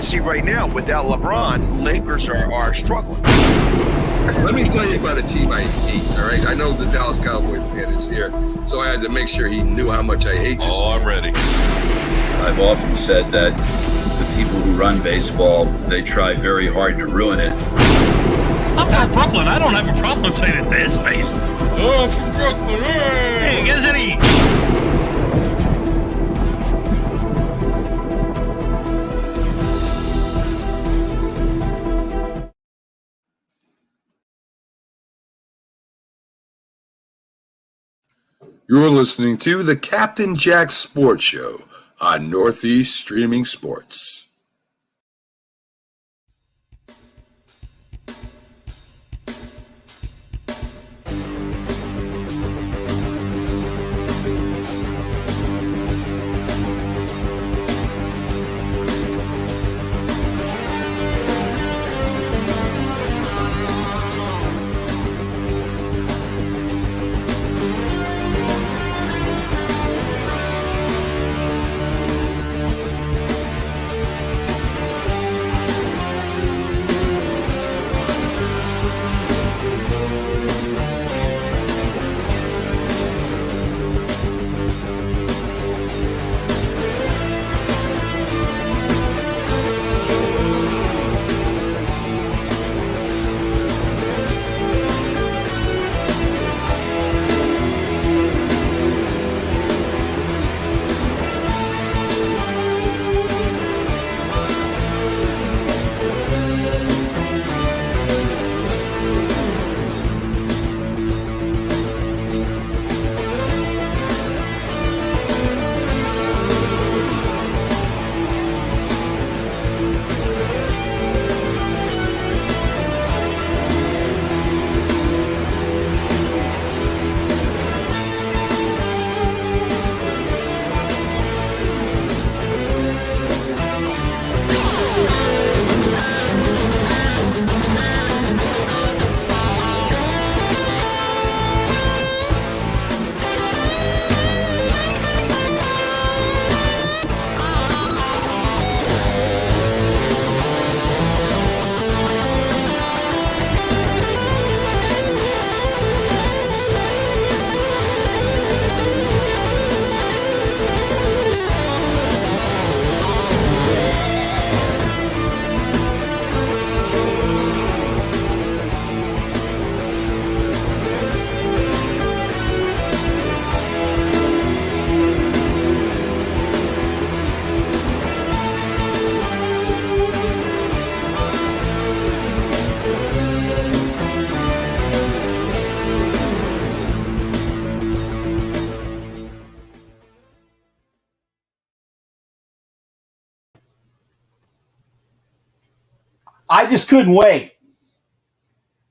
see right now, without LeBron, Lakers are struggling. Let me tell you about a team I hate, all right? I know the Dallas Cowboy fan is here, so I had to make sure he knew how much I hate this team. I'm ready. I've often said that the people who run baseball, they try very hard to ruin it. I'm from Brooklyn. I don't have a problem saying it to his face. Oh, I'm from Brooklyn. Hey, guys, any... You're listening to the Captain Jack Sports Show on Northeast Streaming Sports. I just couldn't wait.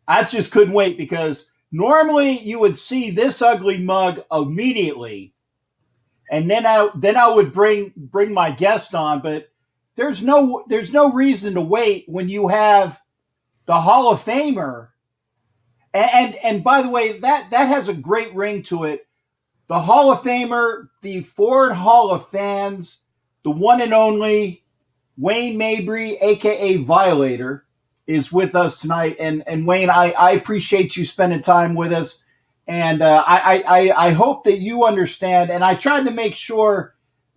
I just couldn't wait because normally you would see this ugly mug immediately, and then I would bring my guest on. But there's no reason to wait when you have the Hall of Famer, and by the way, that has a great ring to it. The Hall of Famer, the Ford Hall of Fans, the one and only Wayne Mabry, a.k.a. Violator, is with us tonight. And Wayne, I appreciate you spending time with us. And I hope that you understand. And I tried to make sure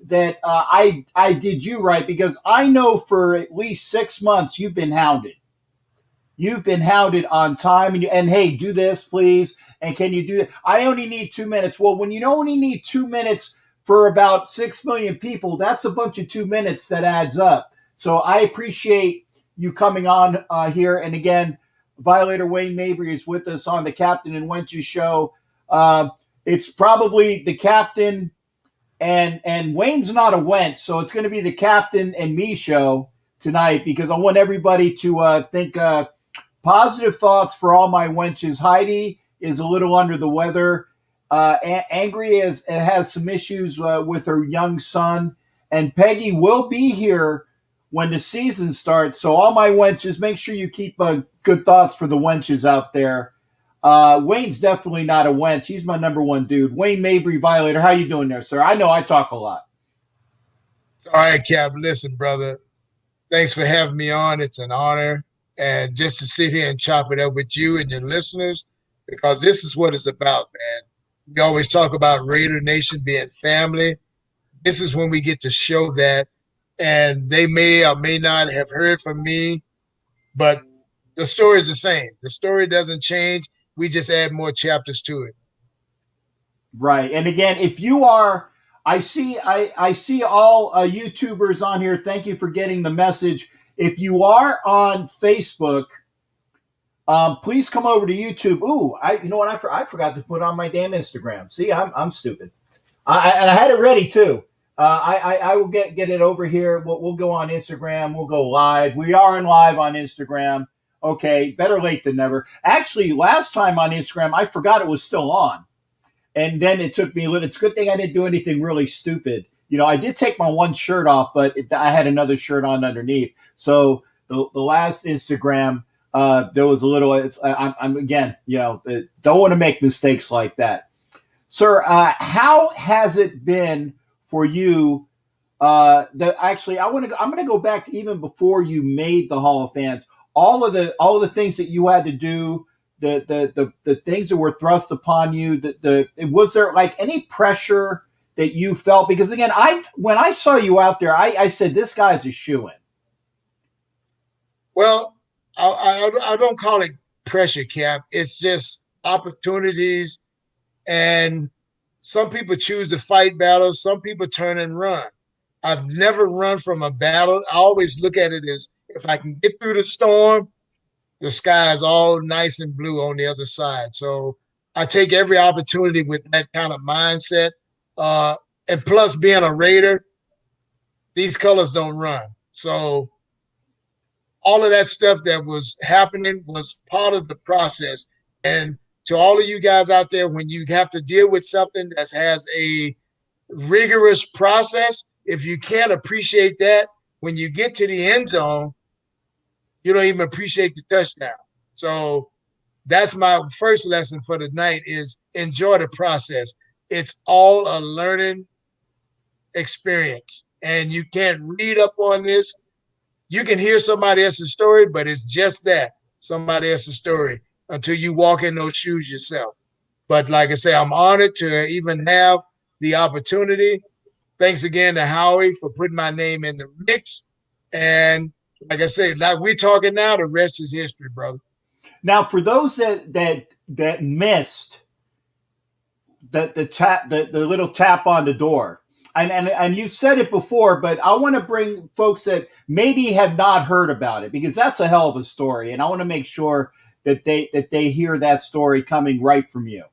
that I did you right, because I know for at least 6 months you've been hounded. You've been hounded on time. And hey, do this, please. And can you do that? I only need 2 minutes. Well, when you only need 2 minutes for about 6 million people, that's a bunch of 2 minutes that adds up. So I appreciate you coming on here. And again, Violator Wayne Mabry is with us on the Captain and Wenches show. It's probably the Captain and Wayne's not a wench, so it's going to be the Captain and me show tonight, because I want everybody to think positive thoughts for all my wenches. Heidi is a little under the weather. Angry has some issues with her young son, and Peggy will be here when the season starts. So all my wenches, make sure you keep good thoughts for the wenches out there. Wayne's definitely not a wench. He's my number one dude. Wayne Mabry, Violator. How you doing there, sir? I know I talk a lot. All right, Cap. Listen, brother. Thanks for having me on. It's an honor. And just to sit here and chop it up with you and your listeners, because this is what it's about, man. We always talk about Raider Nation being family. This is when we get to show that. And they may or may not have heard from me, but the story is the same. The story doesn't change. We just add more chapters to it. Right. And again, if you are, I see all YouTubers on here. Thank you for getting the message. If you are on Facebook, please come over to YouTube. Ooh, you know what? I forgot to put on my damn Instagram. See, I'm stupid. And I had it ready too. I will get it over here. We'll go on Instagram. We'll go live. We are in live on Instagram. Okay, better late than never. Actually, last time on Instagram, I forgot it was still on. And then it took me a little. It's a good thing I didn't do anything really stupid. You know, I did take my one shirt off, but I had another shirt on underneath. So the last Instagram, there was a little. I'm again, you know, don't want to make mistakes like that, sir. How has it been for you? Actually, I'm going to go back to even before you made the Hall of Fans. All of the things that you had to do. The things that were thrust upon you, was there like any pressure that you felt? Because again, when I saw you out there, I said, this guy's a shoo-in. Well, I don't call it pressure, Cap. It's just opportunities. And some people choose to fight battles. Some people turn and run. I've never run from a battle. I always look at it as if I can get through the storm, the sky is all nice and blue on the other side. So I take every opportunity with that kind of mindset. And plus being a Raider, these colors don't run. So all of that stuff that was happening was part of the process. And to all of you guys out there, when you have to deal with something that has a rigorous process, if you can't appreciate that, when you get to the end zone, you don't even appreciate the touchdown. So that's my first lesson for the night is enjoy the process. It's all a learning experience. And you can't read up on this. You can hear somebody else's story, but it's just that, somebody else's story, until you walk in those shoes yourself. But like I say, I'm honored to even have the opportunity. Thanks again to Howie for putting my name in the mix. And like I said, like we're talking now, the rest is history, brother. Now, for those that missed the little tap on the door, and you said it before, but I want to bring folks that maybe have not heard about it, because that's a hell of a story, and I want to make sure that they hear that story coming right from you.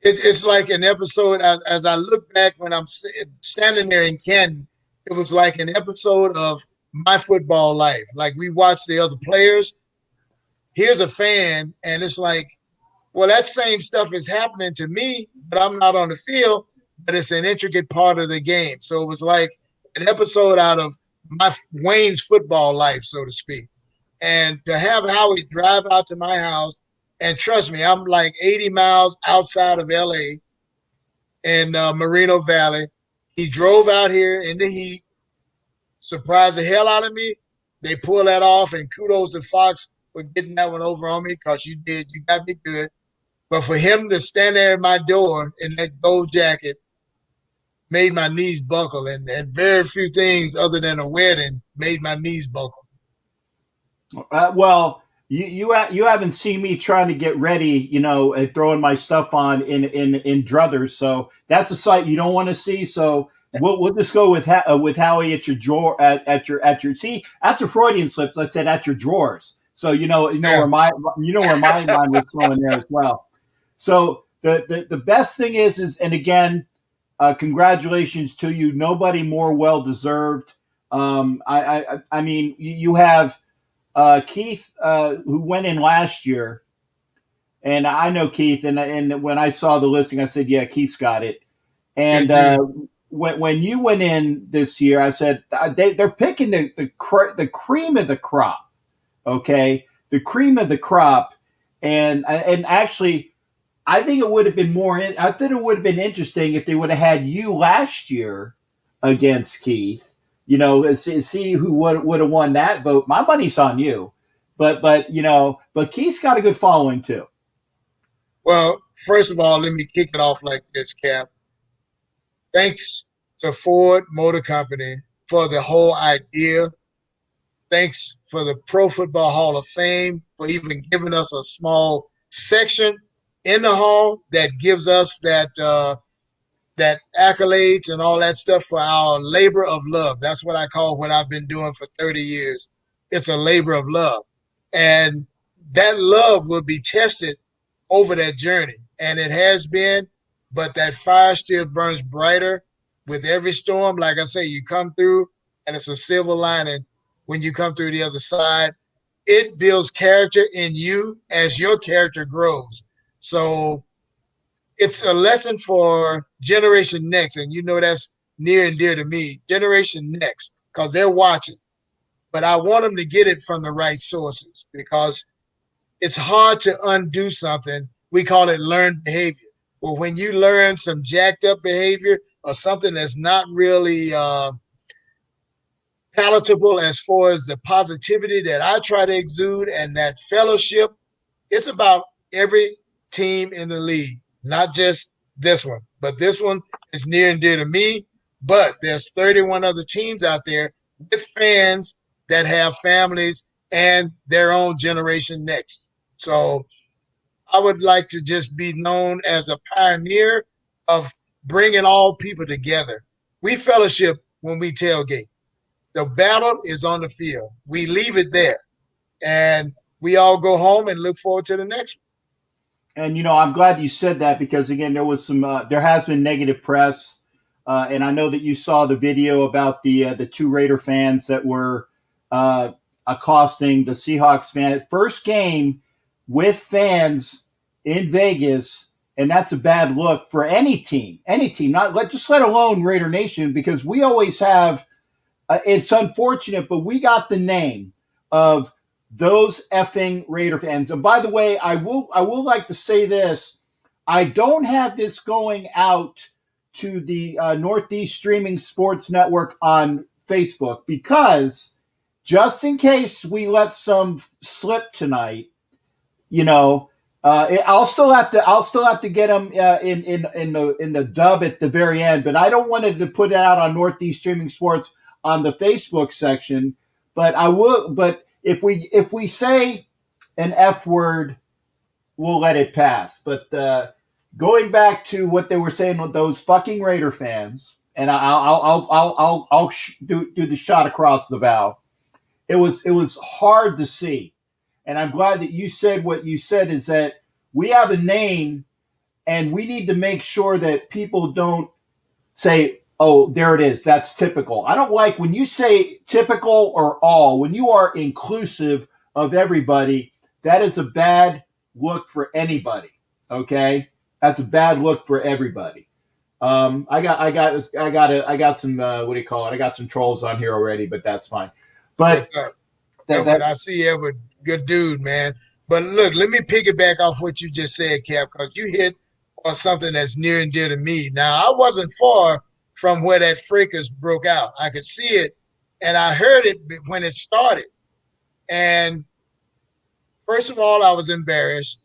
It's like an episode. As I look back when I'm standing there in Canton, it was like an episode of my football life. Like we watched the other players. Here's a fan, and it's like, well, that same stuff is happening to me, but I'm not on the field, but it's an intricate part of the game. So it was like an episode out of Wayne's football life, so to speak. And to have Howie drive out to my house, and trust me, I'm like 80 miles outside of LA in Moreno Valley. He drove out here in the heat, surprised the hell out of me. They pulled that off, and kudos to Fox for getting that one over on me, because you did. You got me good. But for him to stand there at my door in that gold jacket made my knees buckle, and very few things other than a wedding made my knees buckle. Well, you haven't seen me trying to get ready, you know, and throwing my stuff on in druthers. So that's a sight you don't want to see. So we'll just go with Howie at your drawer at your see, that's a Freudian slip. Let's say at your drawers. So you know where my mind was going there as well. So the best thing is and again, congratulations to you. Nobody more well deserved. I mean, you have Keith, who went in last year, and I know Keith, and when I saw the listing, I said, yeah, Keith's got it. And when you went in this year, I said they're picking the cream of the crop. Okay, the cream of the crop, and actually, I think it would have been interesting if they would have had you last year against Keith, you know, see who would have won that vote. My money's on you. But you know, but Keith's got a good following too. Well, first of all, let me kick it off like this, Cap. Thanks to Ford Motor Company for the whole idea. Thanks for the Pro Football Hall of Fame for even giving us a small section in the hall that gives us that that accolades and all that stuff for our labor of love. That's what I call what I've been doing for 30 years. It's a labor of love. And that love will be tested over that journey. And it has been, but that fire still burns brighter with every storm. Like I say, you come through and it's a silver lining when you come through the other side. It builds character in you as your character grows. So it's a lesson for Generation Next, and you know that's near and dear to me, Generation Next, because they're watching. But I want them to get it from the right sources because it's hard to undo something. We call it learned behavior. Well, when you learn some jacked up behavior or something that's not really palatable as far as the positivity that I try to exude and that fellowship, it's about every team in the league. Not just this one, but this one is near and dear to me. But there's 31 other teams out there with fans that have families and their own Generation Next. So I would like to just be known as a pioneer of bringing all people together. We fellowship when we tailgate. The battle is on the field. We leave it there. And we all go home and look forward to the next one. And you know, I'm glad you said that because again, there was some, there has been negative press, and I know that you saw the video about the two Raider fans that were accosting the Seahawks fan. First game with fans in Vegas, and that's a bad look for any team. Not let alone Raider Nation, because we always have. It's unfortunate, but we got the name of those effing Raider fans. And by the way, I will like to say this. I don't have this going out to the Northeast Streaming Sports Network on Facebook because just in case we let some slip tonight, you know, I'll still have to get them in the dub at the very end. But I don't want to put it out on Northeast Streaming Sports on the Facebook section. But I will. But if we say an F word, we'll let it pass. But going back to what they were saying with those fucking Raider fans, and I'll do the shot across the bow. It was hard to see, and I'm glad that you said what you said. Is that we have a name, and we need to make sure that people don't say, oh, there it is. That's typical. I don't like when you say typical or all. When you are inclusive of everybody, that is a bad look for anybody. Okay, that's a bad look for everybody. I got some what do you call it? I got some trolls on here already, but that's fine. But I see Edward, good dude, man. But look, let me piggyback off what you just said, Cap, because you hit on something that's near and dear to me. Now, I wasn't far from where that fracas broke out. I could see it, and I heard it when it started. And first of all, I was embarrassed.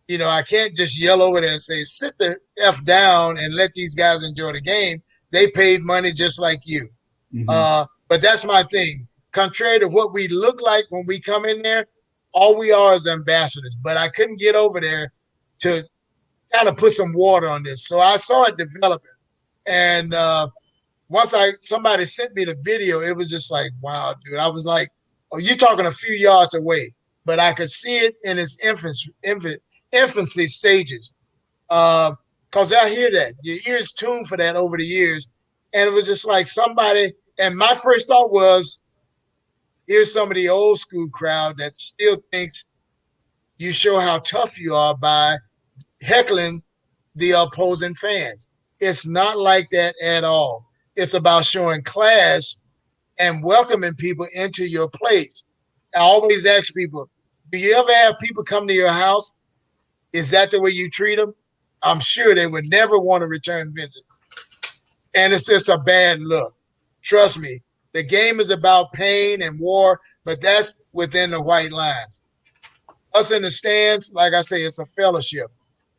You know, I can't just yell over there and say, sit the F down and let these guys enjoy the game. They paid money just like you. Mm-hmm. But that's my thing. Contrary to what we look like when we come in there, all we are is ambassadors. But I couldn't get over there to kind of put some water on this. So I saw it developing. And once somebody sent me the video, it was just like, wow, dude. I was like, oh, you're talking a few yards away. But I could see it in its infancy stages. Because I hear that. Your ears tuned for that over the years. And it was just like somebody, and my first thought was, here's some of the old school crowd that still thinks you show how tough you are by heckling the opposing fans. It's not like that at all. It's about showing class and welcoming people into your place. I always ask people, do you ever have people come to your house? Is that the way you treat them? I'm sure they would never want to return visit. And it's just a bad look. trust me, the game is about pain and war, but that's within the white lines. Us in the stands, like I say, it's a fellowship.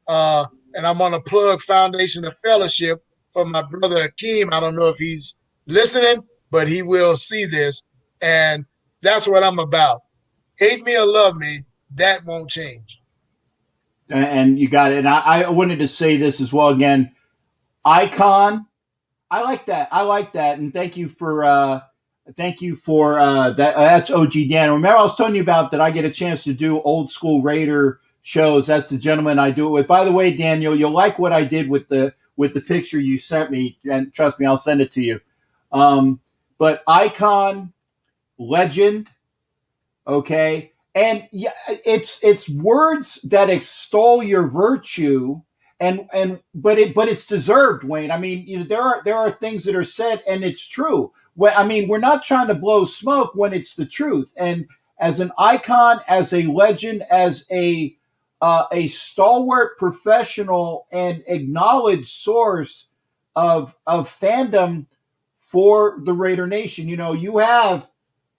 And I'm on a plug Foundation of Fellowship for my brother Akeem. I don't know if he's listening, but he will see this. And that's what I'm about. Hate me or love me, that won't change. And you got it. And I wanted to say this as well again. Icon, I like that. I like that. And thank you for that. That's OG Dan. Remember, I was telling you about that I get a chance to do old school Raider shows. That's the gentleman I do it with. By the way, Daniel, you'll like what I did with the picture you sent me, and trust me, I'll send it to you. But icon, legend, okay, and yeah, it's words that extol your virtue, but it's deserved, Wayne. I mean, you know, there are things that are said, and it's true. Well, I mean, we're not trying to blow smoke when it's the truth. And as an icon, as a legend, as a stalwart professional and acknowledged source of fandom for the Raider Nation, you know, you have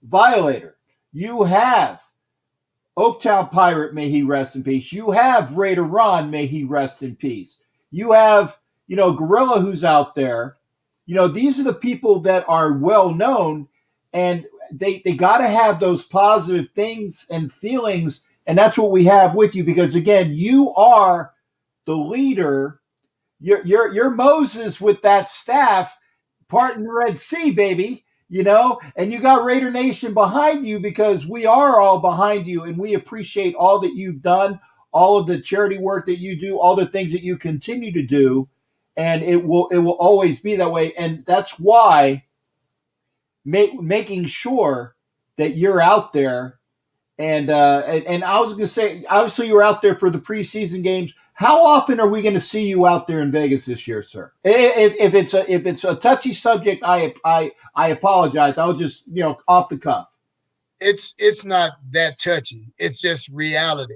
Violator, you have Oaktown Pirate, may he rest in peace. You have Raider Ron, may he rest in peace. You have, you know, Gorilla, who's out there. You know, these are the people that are well known, and they got to have those positive things and feelings, and that's what we have with you, because again, you are the leader. You're Moses with that staff, parting the Red Sea, baby. You know, and you got Raider Nation behind you, because we are all behind you, and we appreciate all that you've done, all of the charity work that you do, all the things that you continue to do. And it will always be that way. And that's why making sure that you're out there. And I was going to say, obviously you're out there for the preseason games. How often are we going to see you out there in Vegas this year, sir? If it's a touchy subject, I apologize. I'll just, you know, off the cuff. It's not that touchy. It's just reality.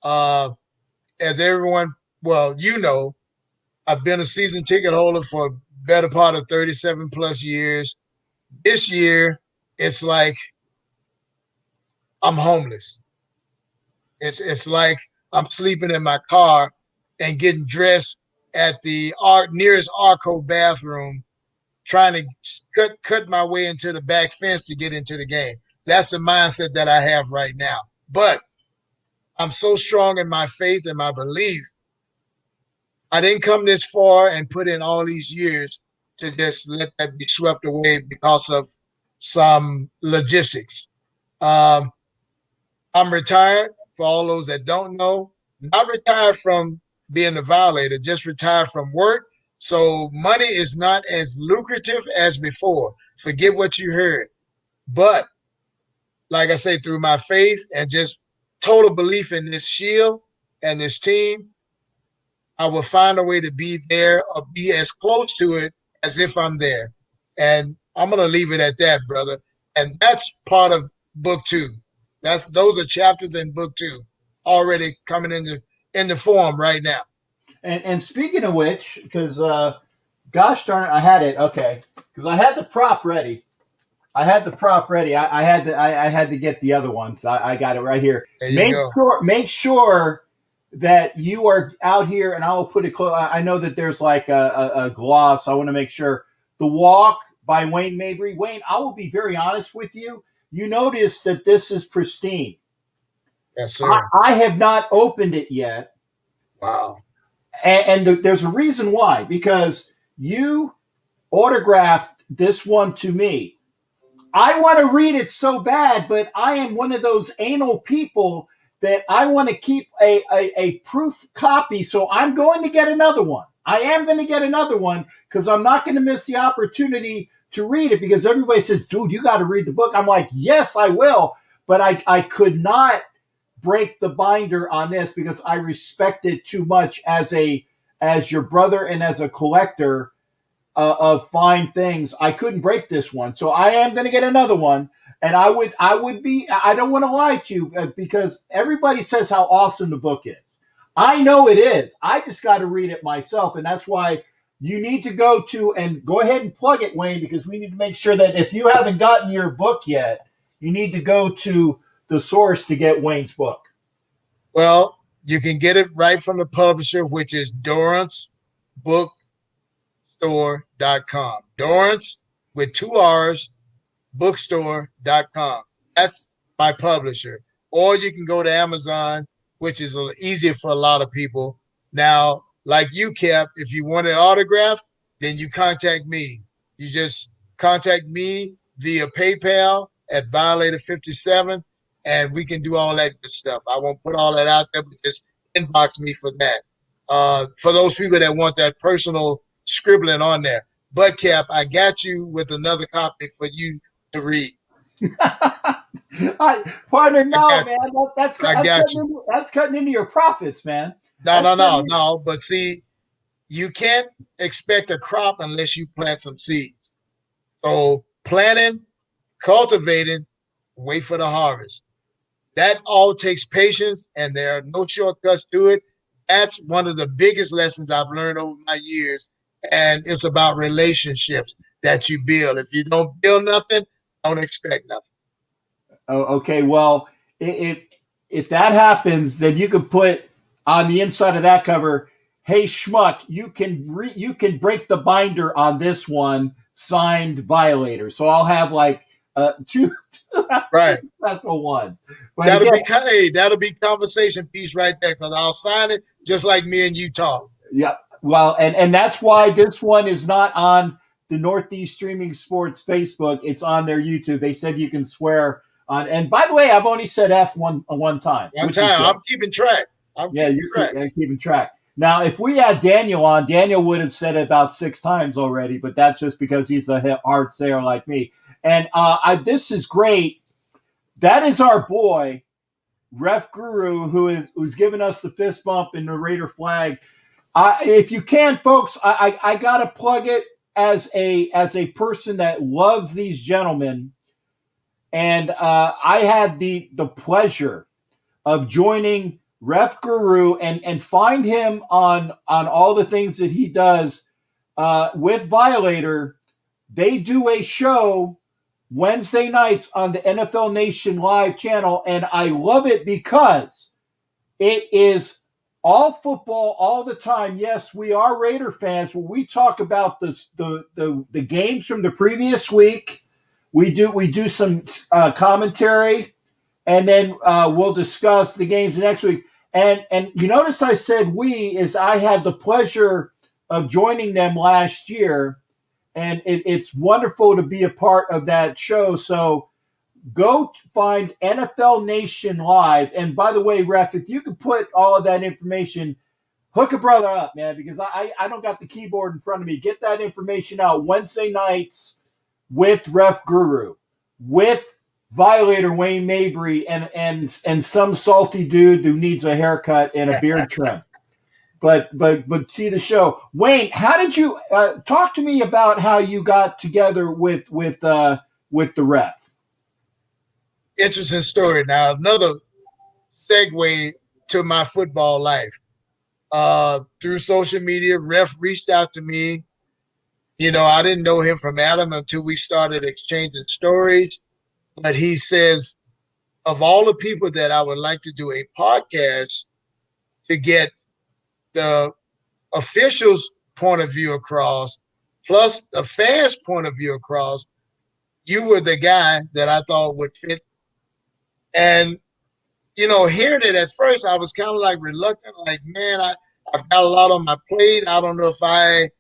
As everyone, well, you know, I've been a season ticket holder for a better part of 37 plus years. This year, it's like I'm homeless. It's like I'm sleeping in my car and getting dressed at the nearest Arco bathroom, trying to cut my way into the back fence to get into the game. That's the mindset that I have right now. But I'm so strong in my faith and my belief. I didn't come this far and put in all these years to just let that be swept away because of some logistics. I'm retired, for all those that don't know. Not retired from being a violator, just retired from work. So money is not as lucrative as before. Forget what you heard. But like I say, through my faith and just total belief in this shield and this team, I will find a way to be there or be as close to it as if I'm there. And I'm going to leave it at that, brother. And that's part of book 2. Those are chapters in book 2 already coming into form right now. And speaking of which, because gosh darn it, I had it. Okay, because I had the prop ready. I had to get the other one. So I got it right here. There you go. Make sure that you are out here, and I will put it close. I know that there's like a gloss. I want to make sure. The Walk by Wayne Mabry. Wayne, I will be very honest with you. You notice that this is pristine. Yes, sir. I have not opened it yet. Wow. And there's a reason why. Because you autographed this one to me. I want to read it so bad, but I am one of those anal people that I want to keep a proof copy. So I'm going to get another one. I am going to get another one because I'm not going to miss the opportunity to read it, because everybody says, dude, you got to read the book. I'm like, yes, I will. But I could not break the binder on this because I respect it too much as your brother and as a collector of fine things. I couldn't break this one. So I am going to get another one. And I don't want to lie to you because everybody says how awesome the book is. I know it is. I just got to read it myself. And that's why you need to go to, and go ahead and plug it, Wayne, because we need to make sure that if you haven't gotten your book yet, you need to go to the source to get Wayne's book. Well, you can get it right from the publisher, which is DoranceBookstore.com. Dorrance with 2 R's, bookstore.com. That's my publisher. Or you can go to Amazon, which is easier for a lot of people. Now, like you, Cap, if you want an autograph, then you contact me. You just contact me via PayPal at Violator57, and we can do all that good stuff. I won't put all that out there, but just inbox me for that. For those people that want that personal scribbling on there. But, Cap, I got you with another copy for you to read. Partner, no, man. That's cutting into your profits, man. No. But see, you can't expect a crop unless you plant some seeds. So planting, cultivating, wait for the harvest. That all takes patience, and there are no shortcuts to it. That's one of the biggest lessons I've learned over my years, and it's about relationships that you build. If you don't build nothing, don't expect nothing. Oh, okay. Well, if that happens, then you can put on the inside of that cover, "Hey Schmuck, you can break the binder on this one, signed Violator." So I'll have like two right special one. But that'll be conversation piece right there, because I'll sign it just like me and you talk. Yeah. Well, and that's why this one is not on the Northeast Streaming Sports Facebook. It's on their YouTube. They said you can swear on. And by the way, I've only said F one time. One time. I'm keeping track. You're keeping track. Now, if we had Daniel on, Daniel would have said it about 6 times already, but that's just because he's a hard sayer like me. And this is great. That is our boy, Ref Guru, who's given us the fist bump and the Raider flag. If you can, folks, I gotta plug it as a person that loves these gentlemen, and I had the pleasure of joining Ref Guru and find him on all the things that he does with Violator. They do a show Wednesday nights on the NFL Nation Live channel, and I love it because it is all football all the time. Yes, we are Raider fans, but we talk about the games from the previous week. We do some commentary, and then we'll discuss the games next week. And you notice I said I had the pleasure of joining them last year, and it's wonderful to be a part of that show. So go find NFL Nation Live. And by the way, Ref, if you can put all of that information, hook a brother up, man, because I don't got the keyboard in front of me. Get that information out Wednesday nights with Ref Guru, with Violator Wayne Mabry, and some salty dude who needs a haircut and a beard trim. But see the show. Wayne, how did you talk to me about how you got together with the Ref? Interesting story. Now, another segue to my football life. Through social media, Ref reached out to me. You know, I didn't know him from Adam until we started exchanging stories. But he says, of all the people that I would like to do a podcast to get the officials' point of view across, plus the fans' point of view across, you were the guy that I thought would fit. And, you know, hearing it at first, I was kind of like reluctant, like, man, I've got a lot on my plate. I don't know if I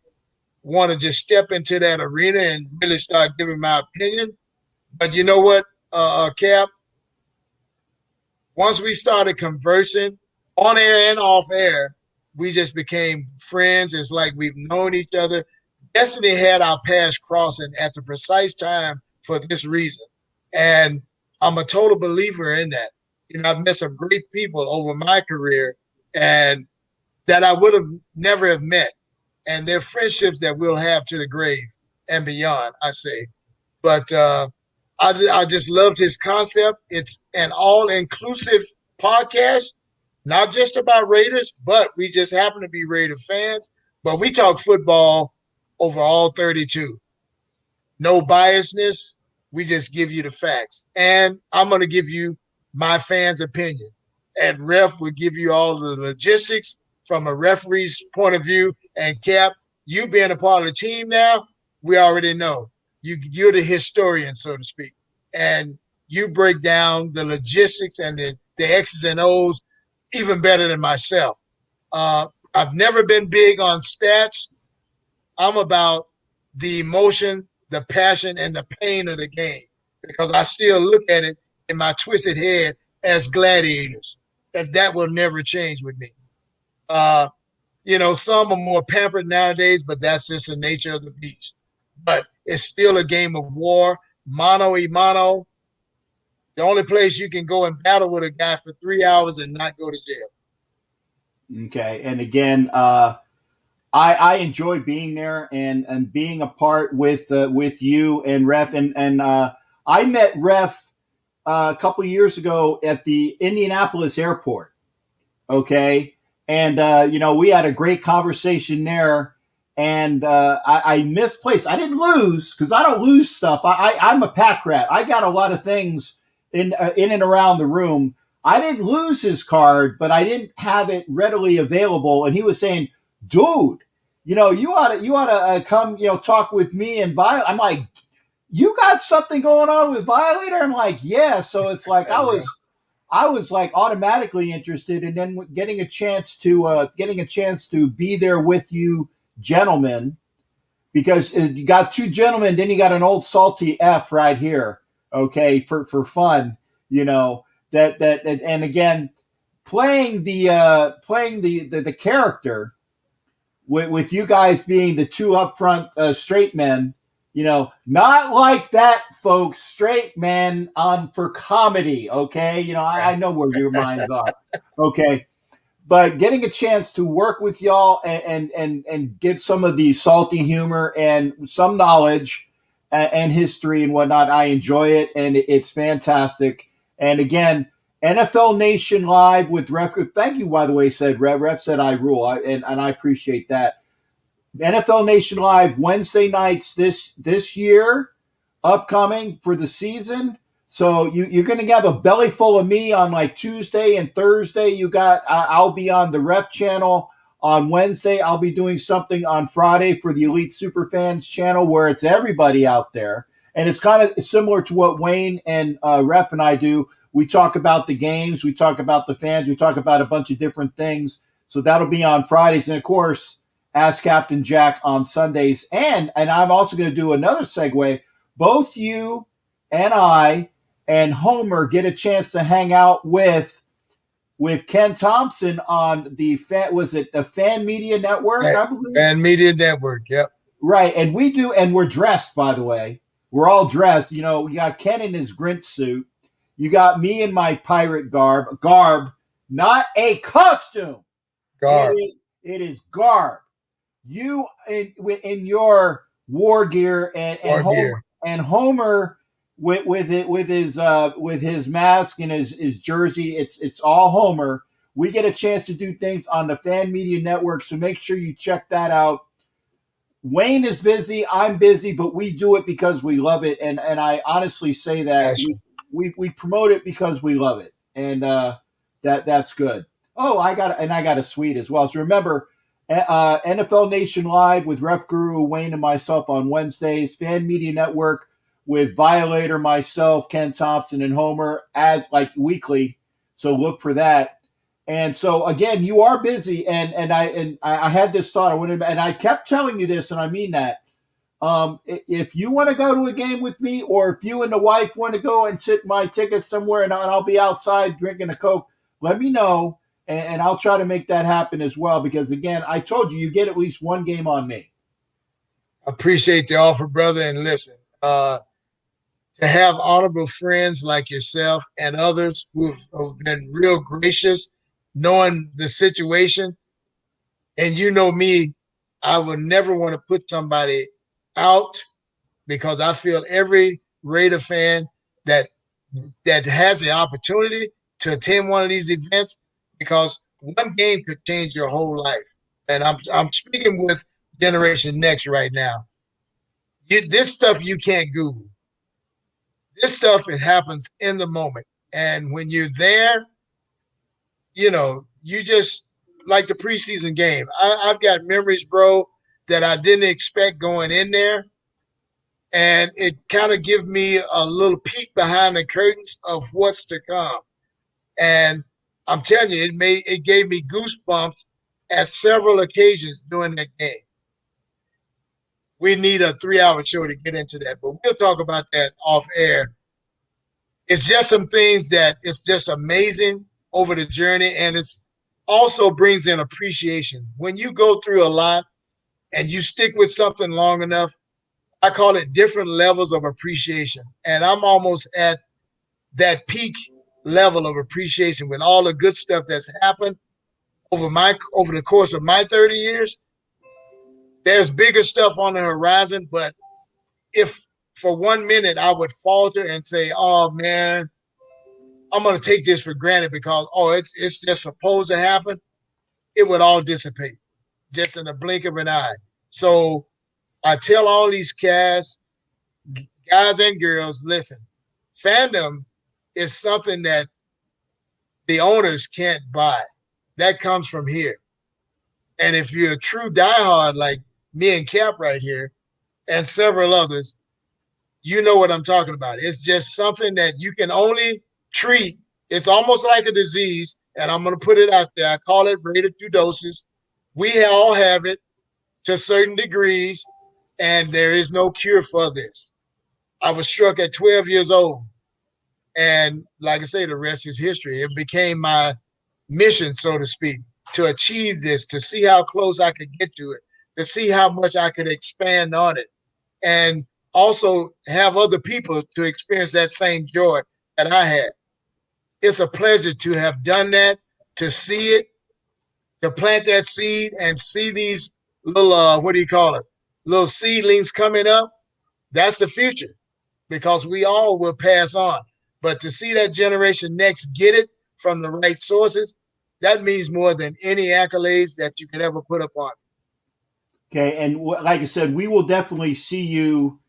want to just step into that arena and really start giving my opinion. But you know what, Cap? Once we started conversing on air and off air, we just became friends. It's like we've known each other. Destiny had our paths crossing at the precise time for this reason. And I'm a total believer in that. You know, I've met some great people over my career and that I would have never have met. And they're friendships that we'll have to the grave and beyond, I say. But I just loved his concept. It's an all-inclusive podcast, not just about Raiders, but we just happen to be Raider fans. But we talk football over all 32. No biasness. We just give you the facts. And I'm going to give you my fans' opinion. And Ref will give you all the logistics from a referee's point of view. And Cap, you being a part of the team now, we already know. You're the historian, so to speak. And you break down the logistics and the X's and O's even better than myself. I've never been big on stats. I'm about the emotion, the passion, and the pain of the game because I still look at it in my twisted head as gladiators, and that will never change with me. Some are more pampered nowadays, but that's just the nature of the beast. But it's still a game of war, mano a mano. The only place you can go and battle with a guy for 3 hours and not go to jail. Okay, and again, I enjoy being there and being a part with you and Ref and I met Ref a couple of years ago at the Indianapolis airport. Okay, and we had a great conversation there. And I misplaced. I didn't lose because I don't lose stuff. I'm a pack rat. I got a lot of things in and around the room. I didn't lose his card, but I didn't have it readily available. And he was saying, "Dude, you ought to come, talk with me and Violator." I'm like, "You got something going on with Violator?" I'm like, "Yeah." So it's like I was like automatically interested, and then getting a chance to be there with you, gentlemen, because you got two gentlemen, then you got an old salty F right here. Okay, for fun, that and again, playing the character with you guys being the two up front straight men, not like that, folks. Straight men on for comedy. Okay, I know where your minds are. Okay. But getting a chance to work with y'all and get some of the salty humor and some knowledge and history and whatnot, I enjoy it, and it's fantastic. And again, NFL Nation Live with Ref. Thank you, by the way, said Ref. Ref said I rule, and I appreciate that. NFL Nation Live Wednesday nights this year, upcoming for the season. So you're going to have a belly full of me on like Tuesday and Thursday. I'll be on the Ref channel on Wednesday. I'll be doing something on Friday for the Elite Superfans channel where it's everybody out there. And it's kind of similar to what Wayne and Ref and I do. We talk about the games. We talk about the fans. We talk about a bunch of different things. So that'll be on Fridays. And, of course, Ask Captain Jack on Sundays. And I'm also going to do another segue. Both you and I and Homer get a chance to hang out with Ken Thompson on the Fan Media Network, I believe? Fan Media Network, yep. Right, and we're dressed, by the way. We're all dressed. We got Ken in his Grinch suit. You got me in my pirate garb, not a costume. Garb. It is garb. You in your war gear and Homer with his mask and his jersey. It's all Homer. We get a chance to do things on the Fan Media Network, so make sure you check that out. Wayne is busy, I'm busy, but we do it because we love it, and I honestly say that we promote it because we love it, and that's good. Oh, I got a suite as well. So remember, NFL Nation Live with Ref Guru Wayne and myself on Wednesdays, Fan Media Network with Violator, myself, Ken Thompson, and Homer as like weekly. So look for that. And so again, you are busy, and I had this thought. And I kept telling you this, and I mean that. If you want to go to a game with me, or if you and the wife want to go and sit my ticket somewhere, and I'll be outside drinking a Coke, let me know, and I'll try to make that happen as well. Because again, I told you get at least one game on me. Appreciate the offer, brother. And listen, to have honorable friends like yourself and others who've been real gracious, knowing the situation, and me, I would never want to put somebody out because I feel every Raider fan that has the opportunity to attend one of these events, because one game could change your whole life. and I'm speaking with Generation Next right now. This stuff you can't Google. This stuff, it happens in the moment. And when you're there, you just like the preseason game. I've got memories, bro, that I didn't expect going in there. And it kind of gives me a little peek behind the curtains of what's to come. And I'm telling you, it gave me goosebumps at several occasions during that game. We need a 3-hour show to get into that, but we'll talk about that off air. It's just some things that it's just amazing over the journey, and it's also brings in appreciation. When you go through a lot and you stick with something long enough, I call it different levels of appreciation. And I'm almost at that peak level of appreciation with all the good stuff that's happened over the course of my 30 years. There's bigger stuff on the horizon, but if for 1 minute I would falter and say, oh man, I'm going to take this for granted because, it's just supposed to happen, it would all dissipate just in a blink of an eye. So I tell all these cats, guys and girls, listen, fandom is something that the owners can't buy. That comes from here. And if you're a true diehard like me and Cap right here and several others, you know what I'm talking about. It's just something that you can only treat. It's almost like a disease, and I'm going to put it out there. I call it rated 2 doses. We all have it to certain degrees, and there is no cure for this. I was struck at 12 years old, and like I say, the rest is history. It became my mission, so to speak, to achieve this, to see how close I could get to it, to see how much I could expand on it, and also have other people to experience that same joy that I had. It's a pleasure to have done that, to see it, to plant that seed and see these little, little seedlings coming up. That's the future, because we all will pass on. But to see that generation next get it from the right sources, that means more than any accolades that you could ever put up on. Okay, and like I said, we will definitely see you.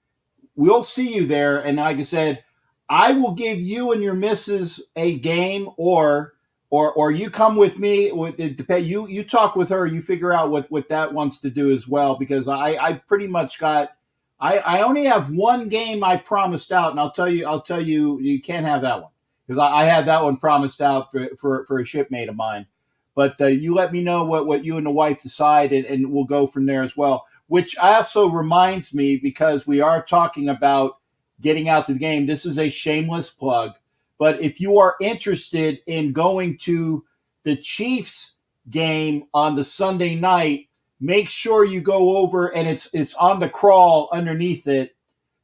We'll see you there, and like I said, I will give you and your missus a game, or you come with me. You talk with her. You figure out what that wants to do as well, because I pretty much got. I only have one game I promised out, and I'll tell you you can't have that one, because I had that one promised out for a shipmate of mine. But you let me know what you and the wife decide, and we'll go from there as well. Which also reminds me, because we are talking about getting out to the game, this is a shameless plug. But if you are interested in going to the Chiefs game on the Sunday night, make sure you go over, and it's on the crawl underneath it.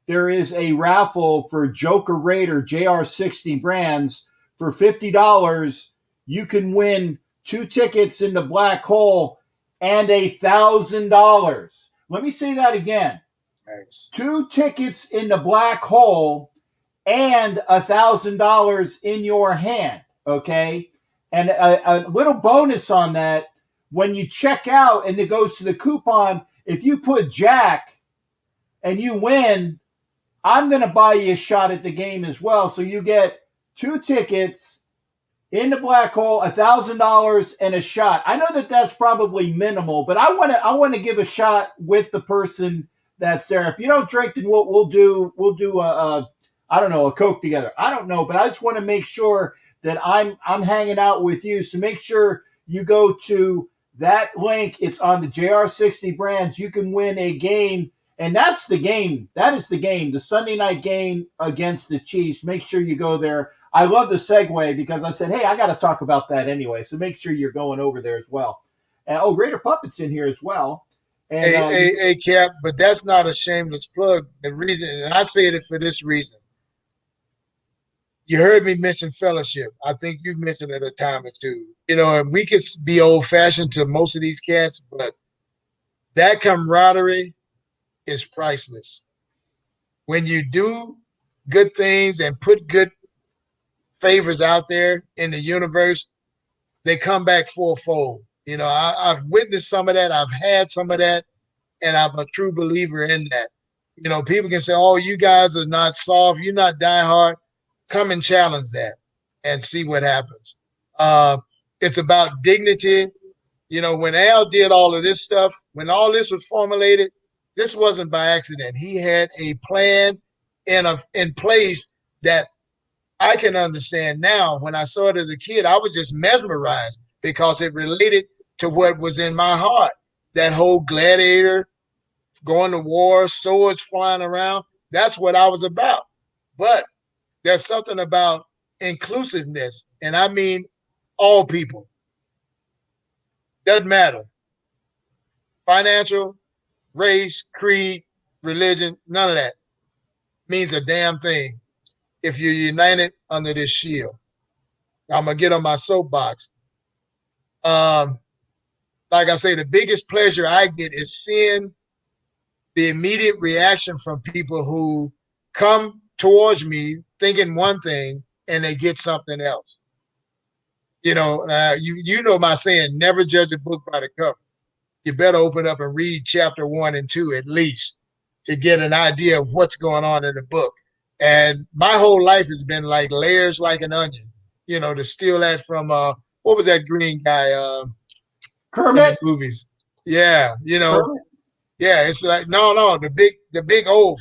There is a raffle for Joker Raider JR60 brands for $50. You can win 2 tickets in the black hole and $1,000. Let me say that again. Nice. 2 tickets in the black hole and $1,000 in your hand. Okay. And a little bonus on that, when you check out and it goes to the coupon, if you put Jack and you win, I'm going to buy you a shot at the game as well. So you get 2 tickets in the black hole, $1,000 and a shot. I know that's probably minimal, but I want to give a shot with the person that's there. If you don't drink, then we'll do a I don't know, a Coke together. I don't know, but I just want to make sure that I'm hanging out with you. So make sure you go to that link. It's on the JR60 brands. You can win a game, and that's the game. That is the game, the Sunday night game against the Chiefs. Make sure you go there. I love the segue, because I said, hey, I got to talk about that anyway. So make sure you're going over there as well. And Raider Puppet's in here as well. And, hey, Cap, but that's not a shameless plug. The reason, and I said it for this reason. You heard me mention fellowship. I think you mentioned it a time or two. And we could be old-fashioned to most of these cats, but that camaraderie is priceless. When you do good things and put good favors out there in the universe, they come back fourfold. You know, I've witnessed some of that. I've had some of that, and I'm a true believer in that. You know, people can say, "Oh, you guys are not soft. You're not diehard." Come and challenge that and see what happens. It's about dignity. You know, when Al did all of this stuff, when all this was formulated, this wasn't by accident. He had a plan in place that I can understand now. When I saw it as a kid, I was just mesmerized because it related to what was in my heart. That whole gladiator, going to war, swords flying around. That's what I was about. But there's something about inclusiveness, and I mean all people. Doesn't matter. Financial, race, creed, religion, none of that means a damn thing if you're united under this shield. I'm going to get on my soapbox. Like I say, the biggest pleasure I get is seeing the immediate reaction from people who come towards me thinking one thing and they get something else. You know, you know my saying, never judge a book by the cover. You better open up and read chapter 1 and 2 at least to get an idea of what's going on in the book. And my whole life has been like layers like an onion, you know, to steal that from, what was that green guy? Kermit? Movies. Yeah, you know. Kermit? Yeah, it's like, no, the big oaf.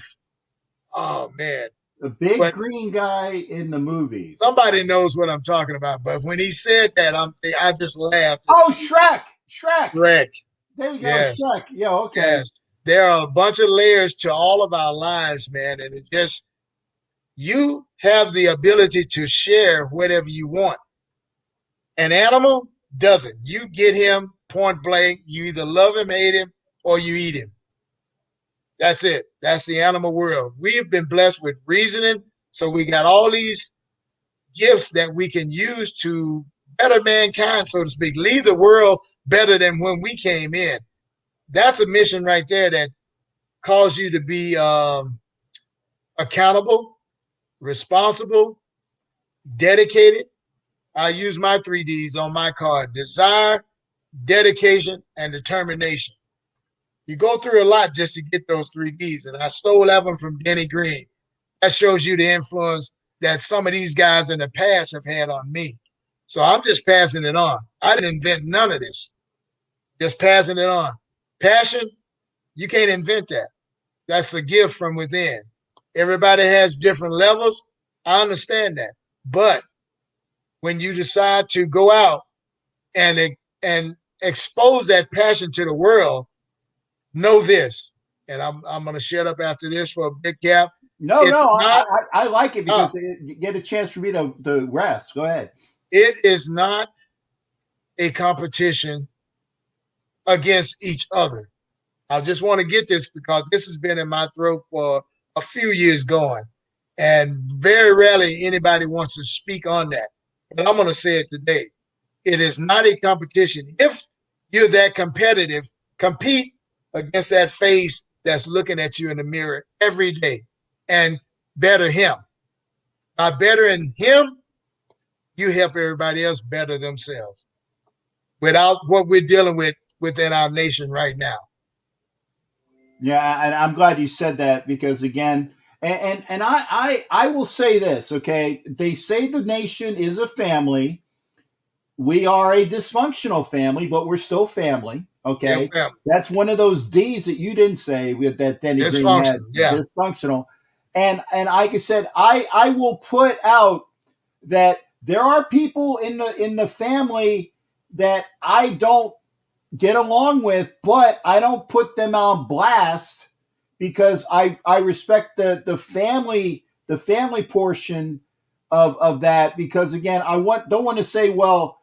Oh, man. The big green guy in the movies. Somebody knows what I'm talking about. But when he said that, I just laughed. Oh, Shrek. Shrek. There you go, yes. Shrek. Yeah, okay. Yes. There are a bunch of layers to all of our lives, man. And it just, you have the ability to share whatever you want. An animal doesn't. You get him point blank. You either love him, hate him, or you eat him. That's it. That's the animal world. We've been blessed with reasoning. So we got all these gifts that we can use to better mankind, so to speak. Leave the world better than when we came in. That's a mission right there that calls you to be accountable, responsible, dedicated. I use my 3Ds on my card: desire, dedication, and determination. You go through a lot just to get those 3Ds, and I stole that one from Denny Green. That shows you the influence that some of these guys in the past have had on me. So I'm just passing it on. I didn't invent none of this. Just passing it on. Passion, you can't invent that. That's a gift from within. Everybody has different levels. I understand that. But when you decide to go out and expose that passion to the world, know this, and I'm going to shut up after this for a big cap. I like it because you get a chance for me to rest. Go ahead. It is not a competition against each other. I just want to get this because this has been in my throat for a few years going, and very rarely anybody wants to speak on that. But I'm going to say it today. It is not a competition. If you're that competitive, compete against that face that's looking at you in the mirror every day and better him. By bettering him, you help everybody else better themselves without what we're dealing with within our nation right now. Yeah, and I'm glad you said that because, again, and I will say this, okay? They say the nation is a family. We are a dysfunctional family, but we're still family. Okay, yeah, that's one of those D's that you didn't say with that Denny Green had. Yeah, dysfunctional. And like I said, I will put out that there are people in the family that I don't get along with, but I don't put them on blast because I respect the family portion of that. Because again, don't want to say, well,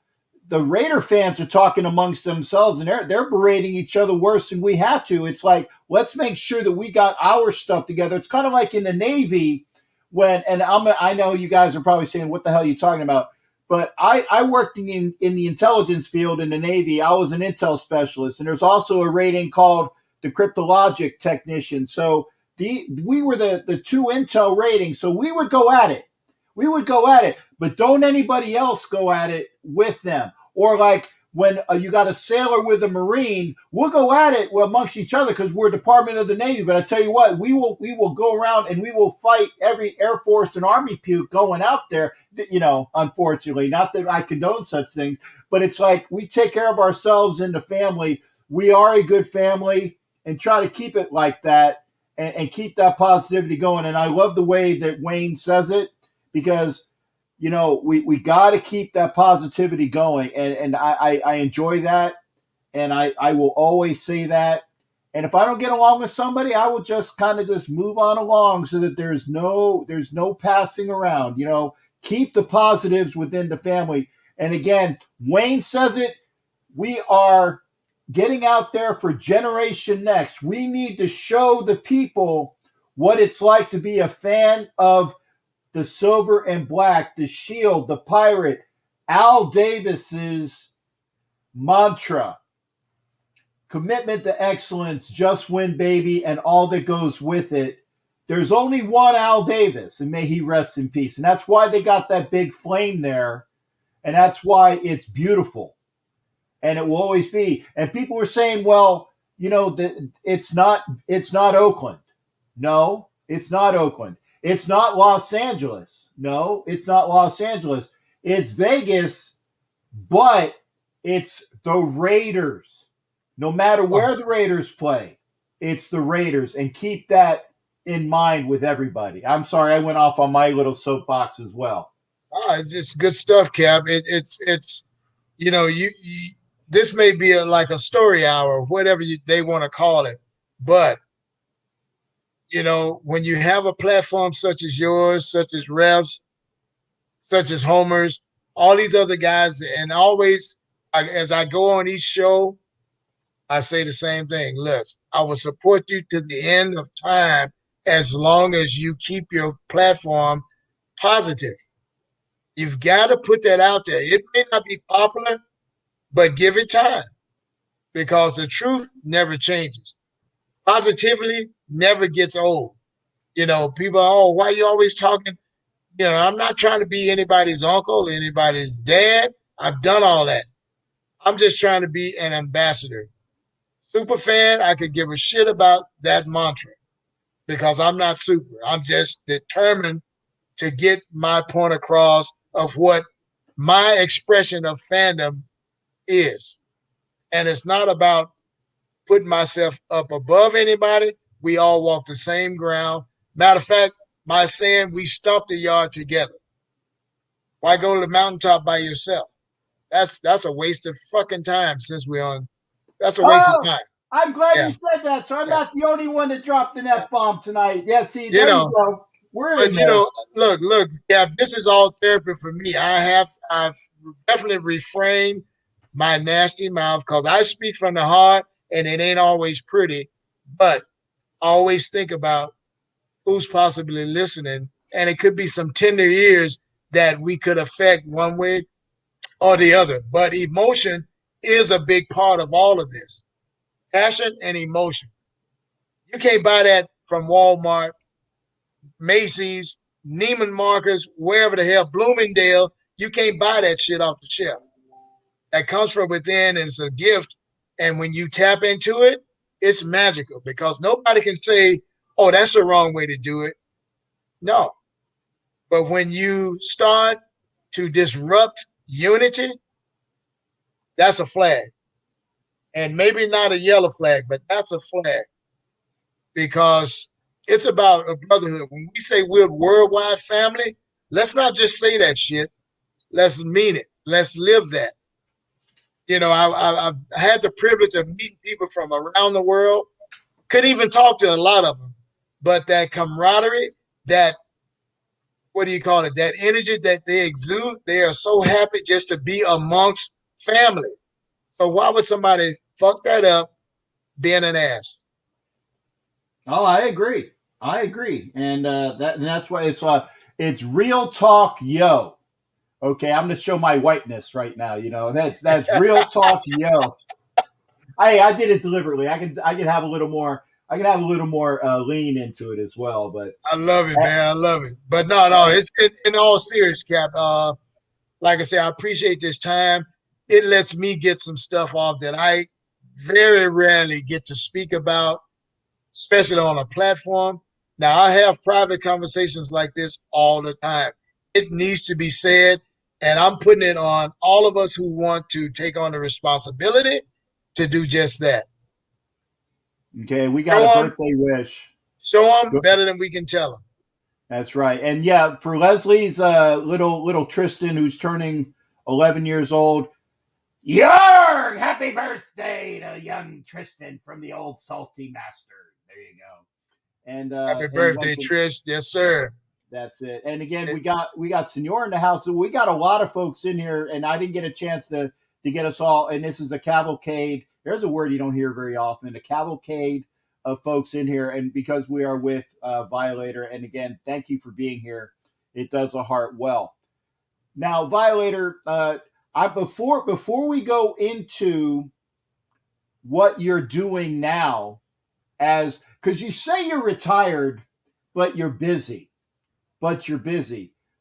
the Raider fans are talking amongst themselves and they're berating each other worse than we have to. It's like, let's make sure that we got our stuff together. It's kind of like in the Navy I know you guys are probably saying, what the hell are you talking about? But I worked in the intelligence field in the Navy. I was an intel specialist, and there's also a rating called the cryptologic technician. So we were the 2 intel ratings. So we would go at it. But don't anybody else go at it with them. Or like when you got a sailor with a Marine, we'll go at it amongst each other because we're Department of the Navy. But I tell you what, we will go around and we will fight every Air Force and Army puke going out there. Unfortunately, not that I condone such things, but it's like we take care of ourselves and the family. We are a good family, and try to keep it like that and keep that positivity going. And I love the way that Wayne says it because we got to keep that positivity going. And I enjoy that. And I will always say that. And if I don't get along with somebody, I will just kind of just move on along so that there's no passing around, keep the positives within the family. And again, Wayne says it, we are getting out there for Generation Next. We need to show the people what it's like to be a fan of the silver and black, the shield, the pirate. Al Davis's mantra, commitment to excellence, just win, baby, and all that goes with it. There's only one Al Davis, and may he rest in peace. And that's why they got that big flame there, and that's why it's beautiful. And it will always be. And people were saying, well, it's not Oakland. No, it's not Oakland. It's not Los Angeles. No, it's not Los Angeles. It's Vegas, but it's the Raiders. No matter where the Raiders play, it's the Raiders. And keep that in mind with everybody. I'm sorry, I went off on my little soapbox as well. It's just good stuff, Cap. It's this may be like a story hour, whatever they want to call it. But, when you have a platform such as yours, such as Revs, such as Homer's, all these other guys, and always, as I go on each show, I say the same thing. Listen, I will support you to the end of time as long as you keep your platform positive. You've got to put that out there. It may not be popular, but give it time because the truth never changes. Positivity never gets old. People, why are you always talking? I'm not trying to be anybody's uncle, anybody's dad. I've done all that. I'm just trying to be an ambassador. Super fan, I could give a shit about that mantra because I'm not super. I'm just determined to get my point across of what my expression of fandom is. And it's not about putting myself up above anybody. We all walk the same ground. Matter of fact, my saying, we stomp the yard together. Why go to the mountaintop by yourself? That's a waste of fucking time since we're on. That's a waste of time. I'm glad you said that, so I'm not the only one that dropped an F-bomb tonight. Yeah, see, there you go. Look, yeah, this is all therapy for me. I've definitely refrained my nasty mouth because I speak from the heart and it ain't always pretty, but I always think about who's possibly listening, and it could be some tender ears that we could affect one way or the other. But emotion is a big part of all of this. Passion and emotion. You can't buy that from Walmart, Macy's, Neiman Marcus, wherever the hell, Bloomingdale. You can't buy that shit off the shelf. That comes from within, and it's a gift. And when you tap into it, it's magical because nobody can say, oh, that's the wrong way to do it. No. But when you start to disrupt unity, that's a flag. And maybe not a yellow flag, but that's a flag because it's about a brotherhood. When we say we're a worldwide family, let's not just say that shit. Let's mean it. Let's live that. I've had the privilege of meeting people from around the world. Couldn't even talk to a lot of them. But that camaraderie, that, what do you call it, that energy that they exude, they are so happy just to be amongst family. So why would somebody fuck that up being an ass? Oh, I agree. And that's why it's real talk, yo. Okay, I'm going to show my whiteness right now. That's real talk, yo. I did it deliberately. I can have a little more. I can have a little more lean into it as well. But I love it, man. I love it. But no, it's in all serious, Cap. Like I said, I appreciate this time. it lets me get some stuff off that I very rarely get to speak about, especially on a platform. Now, I have private conversations like this all the time. It needs to be said, and I'm putting it on all of us who want to take on the responsibility to do just that. Okay, we got a birthday wish. Show them better than we can tell them. That's right. And yeah, for Leslie's little Tristan, who's turning 11 years old, Yarg! Happy birthday to young Tristan from the old Salty Master. There you go. And happy birthday, Trish. Yes, sir. That's it. And again, we got Senor in the house. So we got a lot of folks in here, and I didn't get a chance to get us all. And this is a cavalcade. There's a word you don't hear very often. A cavalcade of folks in here, and because we are with Violator. And again, thank you for being here. It does a heart well. Now, Violator, before we go into what you're doing now, because you say you're retired, but you're busy.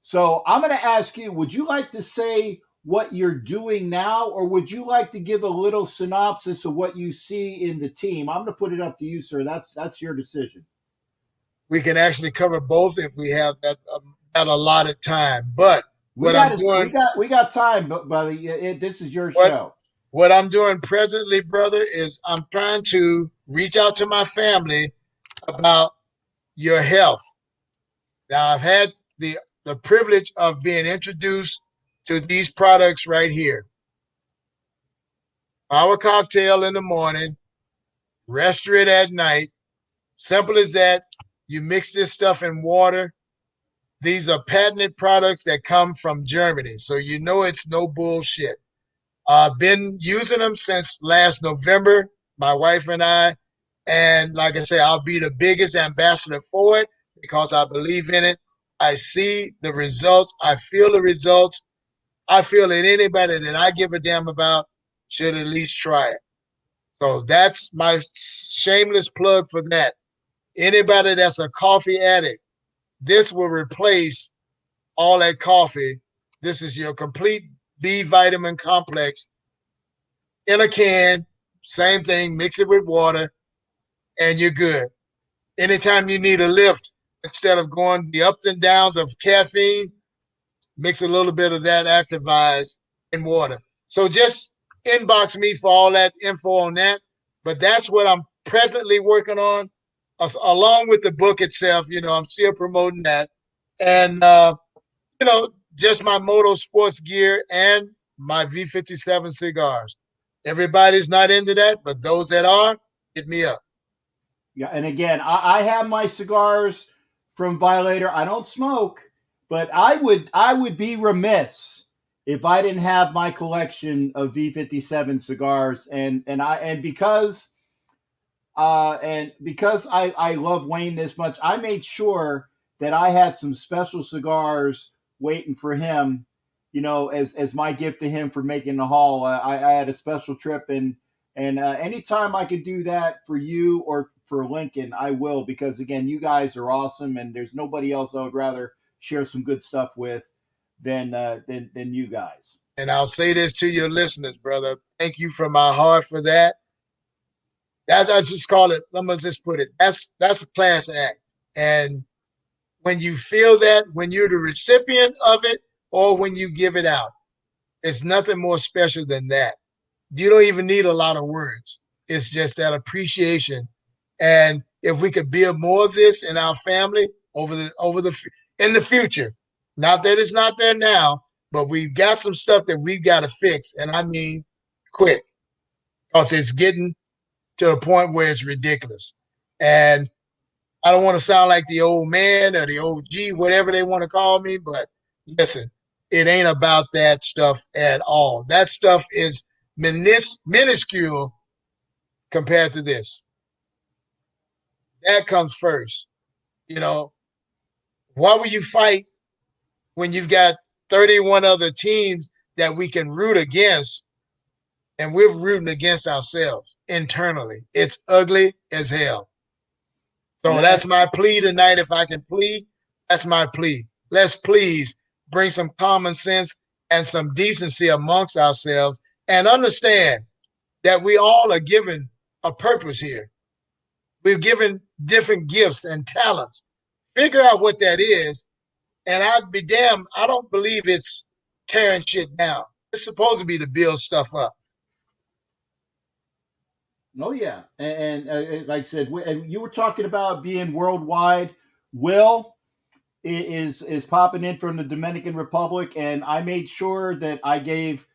So I'm going to ask you, would you like to say what you're doing now, or would you like to give a little synopsis of what you see in the team? I'm going to put it up to you, sir. That's your decision. We can actually cover both if we have that allotted time. But we got time, but this is your show. What I'm doing presently, brother, is I'm trying to reach out to my family about your health. Now, I've had the privilege of being introduced to these products right here. Our cocktail in the morning, rester it at night. Simple as that. You mix this stuff in water. These are patented products that come from Germany, so you know it's no bullshit. I've been using them since last November, my wife and I, and like I say, I'll be the biggest ambassador for it because I believe in it. I see the results. I feel the results. I feel that anybody that I give a damn about should at least try it. So that's my shameless plug for that. Anybody that's a coffee addict, this will replace all that coffee. This is your complete B vitamin complex in a can. Same thing, mix it with water, and you're good. Anytime you need a lift, instead of going the ups and downs of caffeine, mix a little bit of that Activized in water. So just inbox me for all that info on that. But that's what I'm presently working on, along with the book itself. You know, I'm still promoting that. And, just my moto sports gear and my V57 cigars. Everybody's not into that, but those that are, hit me up. Yeah, and again, I have my cigars from Violator. I don't smoke, but I would be remiss if I didn't have my collection of V57 cigars, and because I love Wayne this much, I made sure that I had some special cigars waiting for him, as my gift to him for making the haul. I had a special trip, and anytime I could do that for you or for Lincoln, I will, because again, you guys are awesome, and there's nobody else I would rather share some good stuff with than you guys. And I'll say this to your listeners, brother. Thank you from my heart for that. I just call it, let me just put it, that's a class act. And when you feel that, when you're the recipient of it or when you give it out, it's nothing more special than that. You don't even need a lot of words. It's just that appreciation. And if we could build more of this in our family in the future, not that it's not there now, but we've got some stuff that we've got to fix. And I mean, quick, because it's getting to the point where it's ridiculous. And I don't want to sound like the old man or the OG, whatever they want to call me, but listen, it ain't about that stuff at all. That stuff is minuscule compared to this. That comes first. Why would you fight when you've got 31 other teams that we can root against, and we're rooting against ourselves internally? It's ugly as hell. So that's my plea tonight. If I can plead, that's my plea. Let's please bring some common sense and some decency amongst ourselves and understand that we all are given a purpose here. We're given different gifts and talents. Figure out what that is, and I'd be damned, I don't believe it's tearing shit down. It's supposed to be to build stuff up. Oh yeah, and like I said, and you were talking about being worldwide. Will is popping in from the Dominican Republic, and I made sure that I gave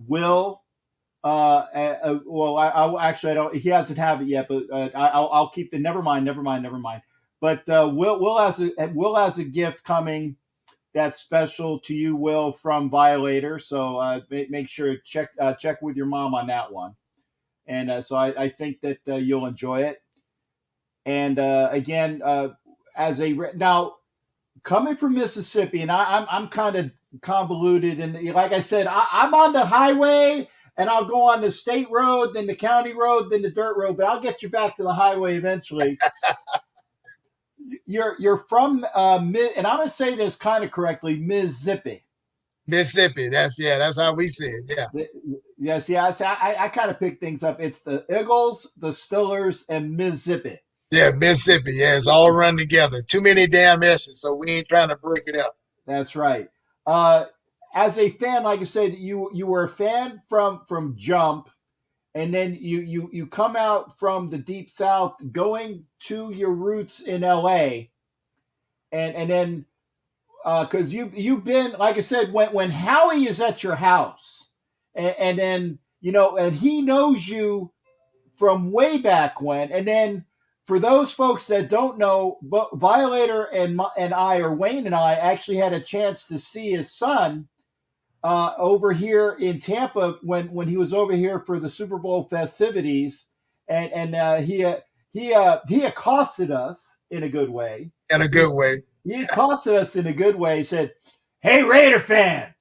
Will. Well, I actually I don't. He hasn't have it yet, but I'll keep the. Never mind. But Will has a gift coming that's special to you, Will, from Violator. So make sure check with your mom on that one. And so I think that you'll enjoy it. And again, now coming from Mississippi, and I'm kind of convoluted, and like I said, I'm on the highway, and I'll go on the state road, then the county road, then the dirt road, but I'll get you back to the highway eventually. You're from and I'm gonna say this kind of correctly, Mississippi. Mississippi, that's how we say it. Yeah. Yes, yeah. I kind of pick things up. It's the Eagles, the Stillers, and Mississippi. Yeah, Mississippi. Yeah, it's all run together. Too many damn S's, so we ain't trying to break it up. That's right. As a fan, like I said, you were a fan from Jump, and then you come out from the Deep South, going to your roots in LA, and then because you've been, like I said, when Howie is at your house, and then and he knows you from way back when, and then for those folks that don't know, Violator and I, or Wayne and I, actually had a chance to see his son over here in Tampa when he was over here for the Super Bowl festivities, and he accosted us in a good way. In a good way. He accosted us in a good way. He said, "Hey, Raider fans,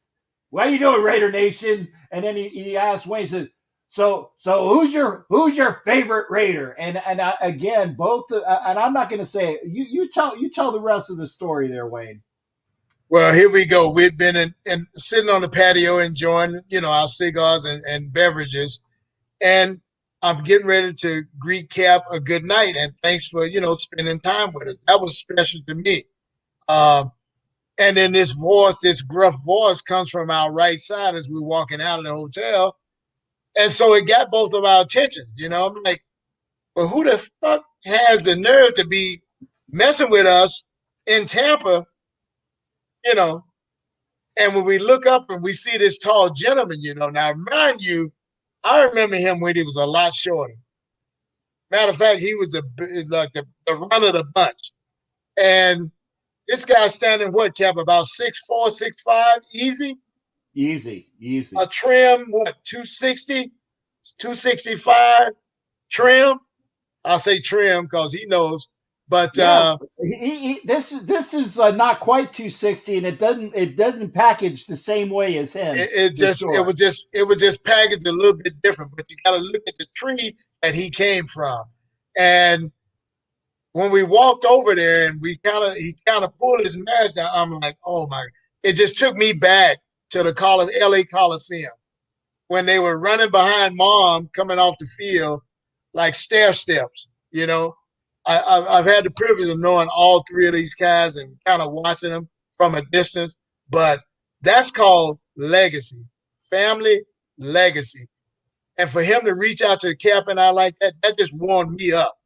what you doing, Raider Nation?" And then he asked Wayne, he said, So who's your favorite Raider? And again, both and I'm not going to say it. You tell the rest of the story there, Wayne. Well, here we go. We'd been in sitting on the patio enjoying our cigars and beverages, and I'm getting ready to greet Cap a good night and thanks for spending time with us. That was special to me. And then this gruff voice comes from our right side as we're walking out of the hotel. And so it got both of our attention. I'm like, well, who the fuck has the nerve to be messing with us in Tampa? And when we look up and we see this tall gentleman, now mind you, I remember him when he was a lot shorter. Matter of fact, he was like the run of the bunch. And this guy standing what, Cap, about 6'4", 6'5", easy? Easy. A trim, what, 260, 265 trim? I'll say trim because he knows. But yeah, this is not quite 260, and it doesn't package the same way as him. It was just packaged a little bit different. But you got to look at the tree that he came from. And when we walked over there and he kind of pulled his mask down, I'm like, oh my! It just took me back to the LA Coliseum when they were running behind Mom coming off the field like stair steps. I've had the privilege of knowing all three of these guys and kind of watching them from a distance, but that's called legacy, family legacy. And for him to reach out to Cap and I like that just warmed me up.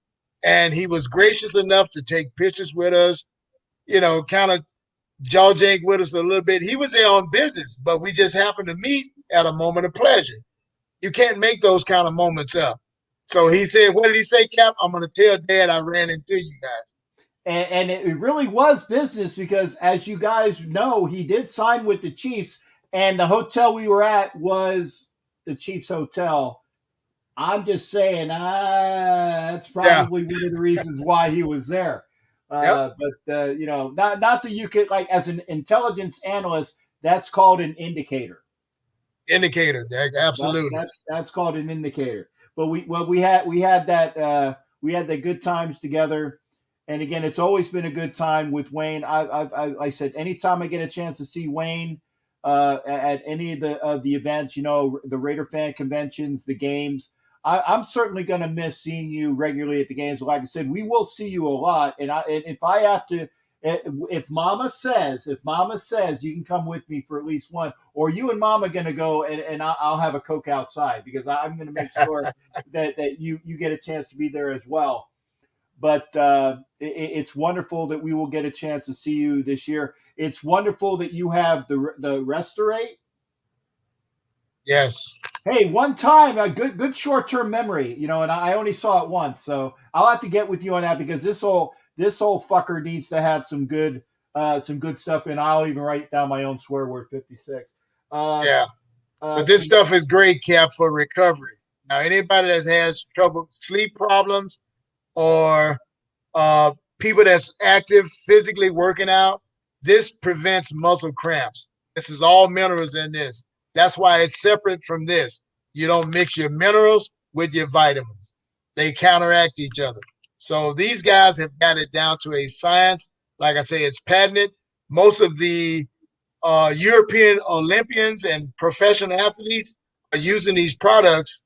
And he was gracious enough to take pictures with us, kind of jaw jank with us a little bit. He was there on business, but we just happened to meet at a moment of pleasure. You can't make those kind of moments up. So he said, what did he say, Cap? I'm going to tell Dad I ran into you guys. And it really was business because, as you guys know, he did sign with the Chiefs, and the hotel we were at was the Chiefs hotel. I'm just saying, that's probably one of the reasons why he was there. Yep. But not that you could, like, as an intelligence analyst, that's called an indicator. Indicator, absolutely. That's called an indicator. But we had the good times together, and again, it's always been a good time with Wayne. I said anytime I get a chance to see Wayne, at any of the events, the Raider fan conventions, the games. I'm certainly going to miss seeing you regularly at the games. Like I said, we will see you a lot. And if I have to, if Mama says you can come with me for at least one, or you and Mama going to go and I'll have a Coke outside, because I'm going to make sure that you get a chance to be there as well. But it's wonderful that we will get a chance to see you this year. It's wonderful that you have the Restorate. Yes. Hey, one time, a good short-term memory, and I only saw it once, so I'll have to get with you on that, because this whole fucker needs to have some good stuff, and I'll even write down my own swear word, 56. Yeah. But this stuff is great, Cap, for recovery. Now, anybody that has trouble, sleep problems, or people that's active, physically working out, this prevents muscle cramps. This is all minerals in this. That's why it's separate from this. You don't mix your minerals with your vitamins. They counteract each other. So these guys have got it down to a science. Like I say, it's patented. Most of the European Olympians and professional athletes are using these products,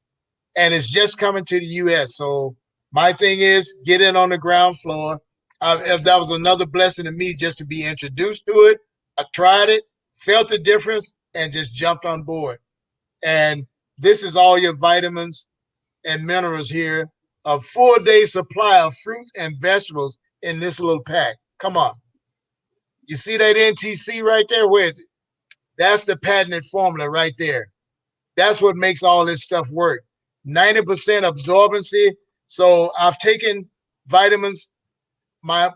and it's just coming to the U.S. So my thing is, get in on the ground floor. If that was another blessing to me, just to be introduced to it, I tried it, felt the difference, and just jumped on board. And this is all your vitamins and minerals here. A full day supply of fruits and vegetables in this little pack. Come on. You see that NTC right there? Where is it? That's the patented formula right there. That's what makes all this stuff work. 90% absorbency. So I've taken vitamins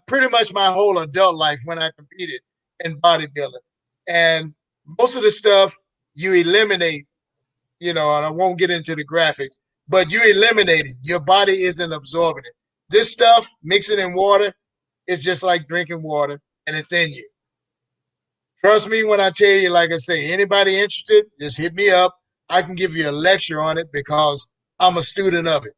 pretty much my whole adult life when I competed in bodybuilding. And most of the stuff you eliminate, and I won't get into the graphics, but you eliminate it. Your body isn't absorbing it. This stuff, mix it in water, it's just like drinking water, and it's in you. Trust me when I tell you, like I say, anybody interested, just hit me up. I can give you a lecture on it because I'm a student of it.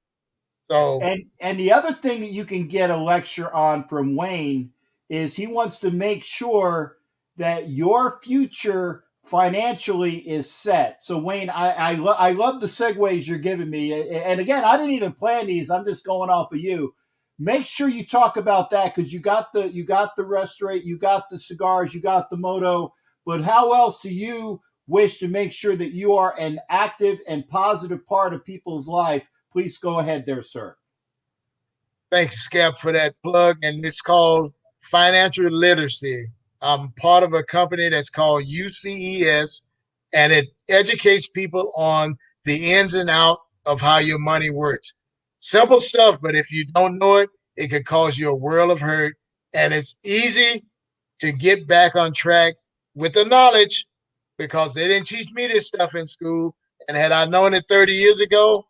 So, and the other thing that you can get a lecture on from Wayne is he wants to make sure that your future financially is set. So Wayne, I love the segues you're giving me. And again, I didn't even plan these. I'm just going off of you. Make sure you talk about that, because you got the Restorate, you got the cigars, you got the moto. But how else do you wish to make sure that you are an active and positive part of people's life? Please go ahead there, sir. Thanks, Scap, for that plug. And it's called Financial Literacy. I'm part of a company that's called UCES, and it educates people on the ins and out of how your money works. Simple stuff, but if you don't know it, it could cause you a world of hurt. And it's easy to get back on track with the knowledge, because they didn't teach me this stuff in school. And had I known it 30 years ago,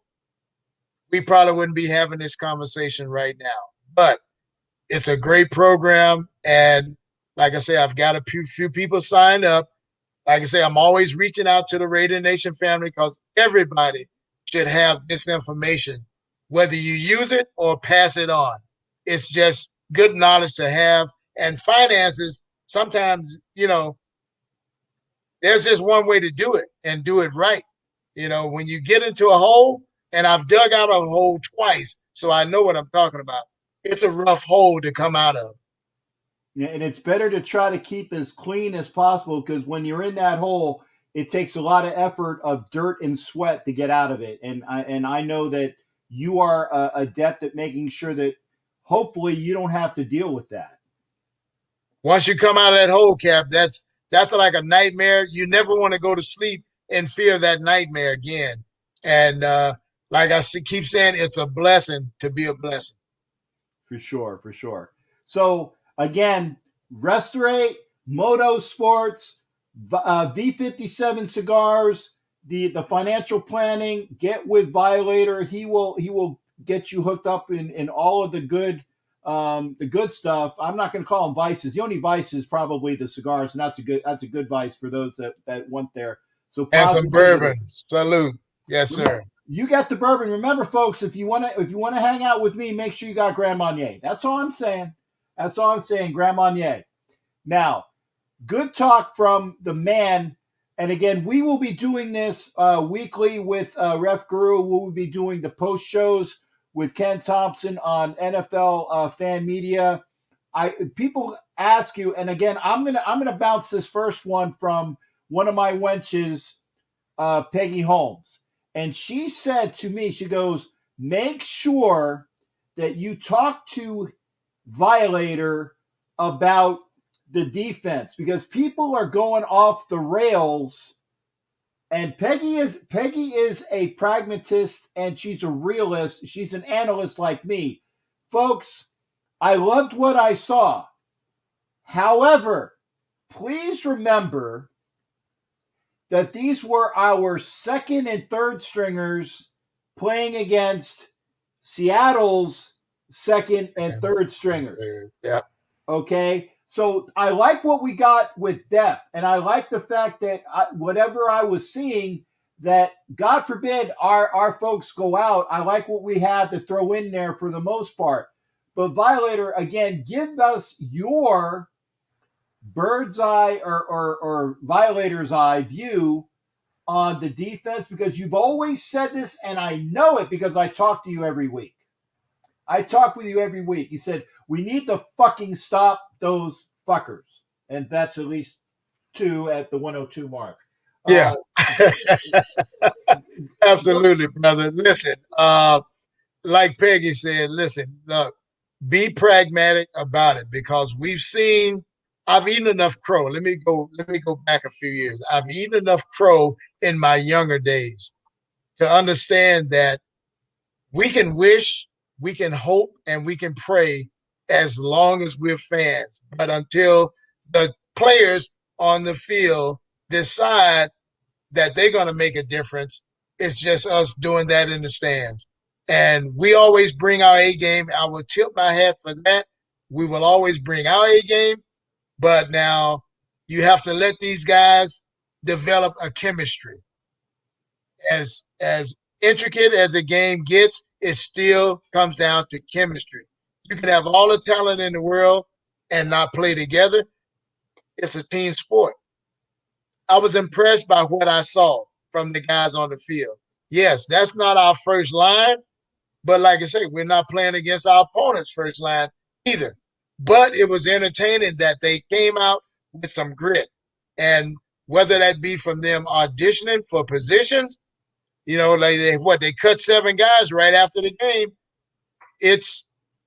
we probably wouldn't be having this conversation right now. But it's a great program. And like I say, I've got a few people signed up. Like I say, I'm always reaching out to the Raider Nation family, because everybody should have this information, whether you use it or pass it on. It's just good knowledge to have. And finances, sometimes, there's just one way to do it and do it right. When you get into a hole, and I've dug out a hole twice, so I know what I'm talking about. It's a rough hole to come out of. Yeah, and it's better to try to keep as clean as possible, because when you're in that hole, it takes a lot of effort of dirt and sweat to get out of it. And I know that you are adept at making sure that hopefully you don't have to deal with that. Once you come out of that hole, Cap, that's like a nightmare. You never want to go to sleep in fear of that nightmare again. And like I keep saying, it's a blessing to be a blessing. For sure. So again, Restorate, Moto Sports, V57 cigars, the financial planning. Get with Violator. He will get you hooked up in all of the good stuff. I'm not going to call them vices. The only vice is probably the cigars, and that's a good vice for those that want there. So and some bourbon. Salute. Yes, sir. You got the bourbon. Remember, folks, if you want to hang out with me, make sure you got Grand Marnier. That's all I'm saying. Grand Marnier. Now, good talk from the man And again, we will be doing this weekly with Ref Guru. We will be doing the post shows with Ken Thompson on NFL Fan Media. People ask you, and again, I'm gonna bounce this first one from one of my wenches, Peggy Holmes, and she said to me, she goes, "Make sure that you talk to Violator about the defense because people are going off the rails." And Peggy is a pragmatist and she's a realist. She's an analyst like me. Folks, I loved what I saw. However, please remember that these were our second and third stringers playing against Seattle's second and third stringers. Yeah. Okay? So I like what we got with depth, and I like the fact that whatever I was seeing, that God forbid our folks go out, I like what we had to throw in there for the most part. But Violator, again, give us your bird's eye or Violator's eye view on the defense because you've always said this, and I know it because I talk to you every week. I talk with you every week. You said, we need to fucking stop those fuckers. And that's at least 2 at the 102 mark. Yeah. Absolutely, brother. Listen, like Peggy said, listen, look, be pragmatic about it because I've eaten enough crow. Let me go back a few years. I've eaten enough crow in my younger days to understand that we can wish, we can hope, and we can pray as long as we're fans. But until the players on the field decide that they're going to make a difference, it's just us doing that in the stands. And we always bring our A game. I will tip my hat for that. We will always bring our A game. But now you have to let these guys develop a chemistry. As intricate as a game gets, it still comes down to chemistry. You can have all the talent in the world and not play together. It's a team sport. I was impressed by what I saw from the guys on the field. Yes, that's not our first line, but like I say, we're not playing against our opponent's first line either. But it was entertaining that they came out with some grit. And whether that be from them auditioning for positions, like they cut 7 guys right after the game. It's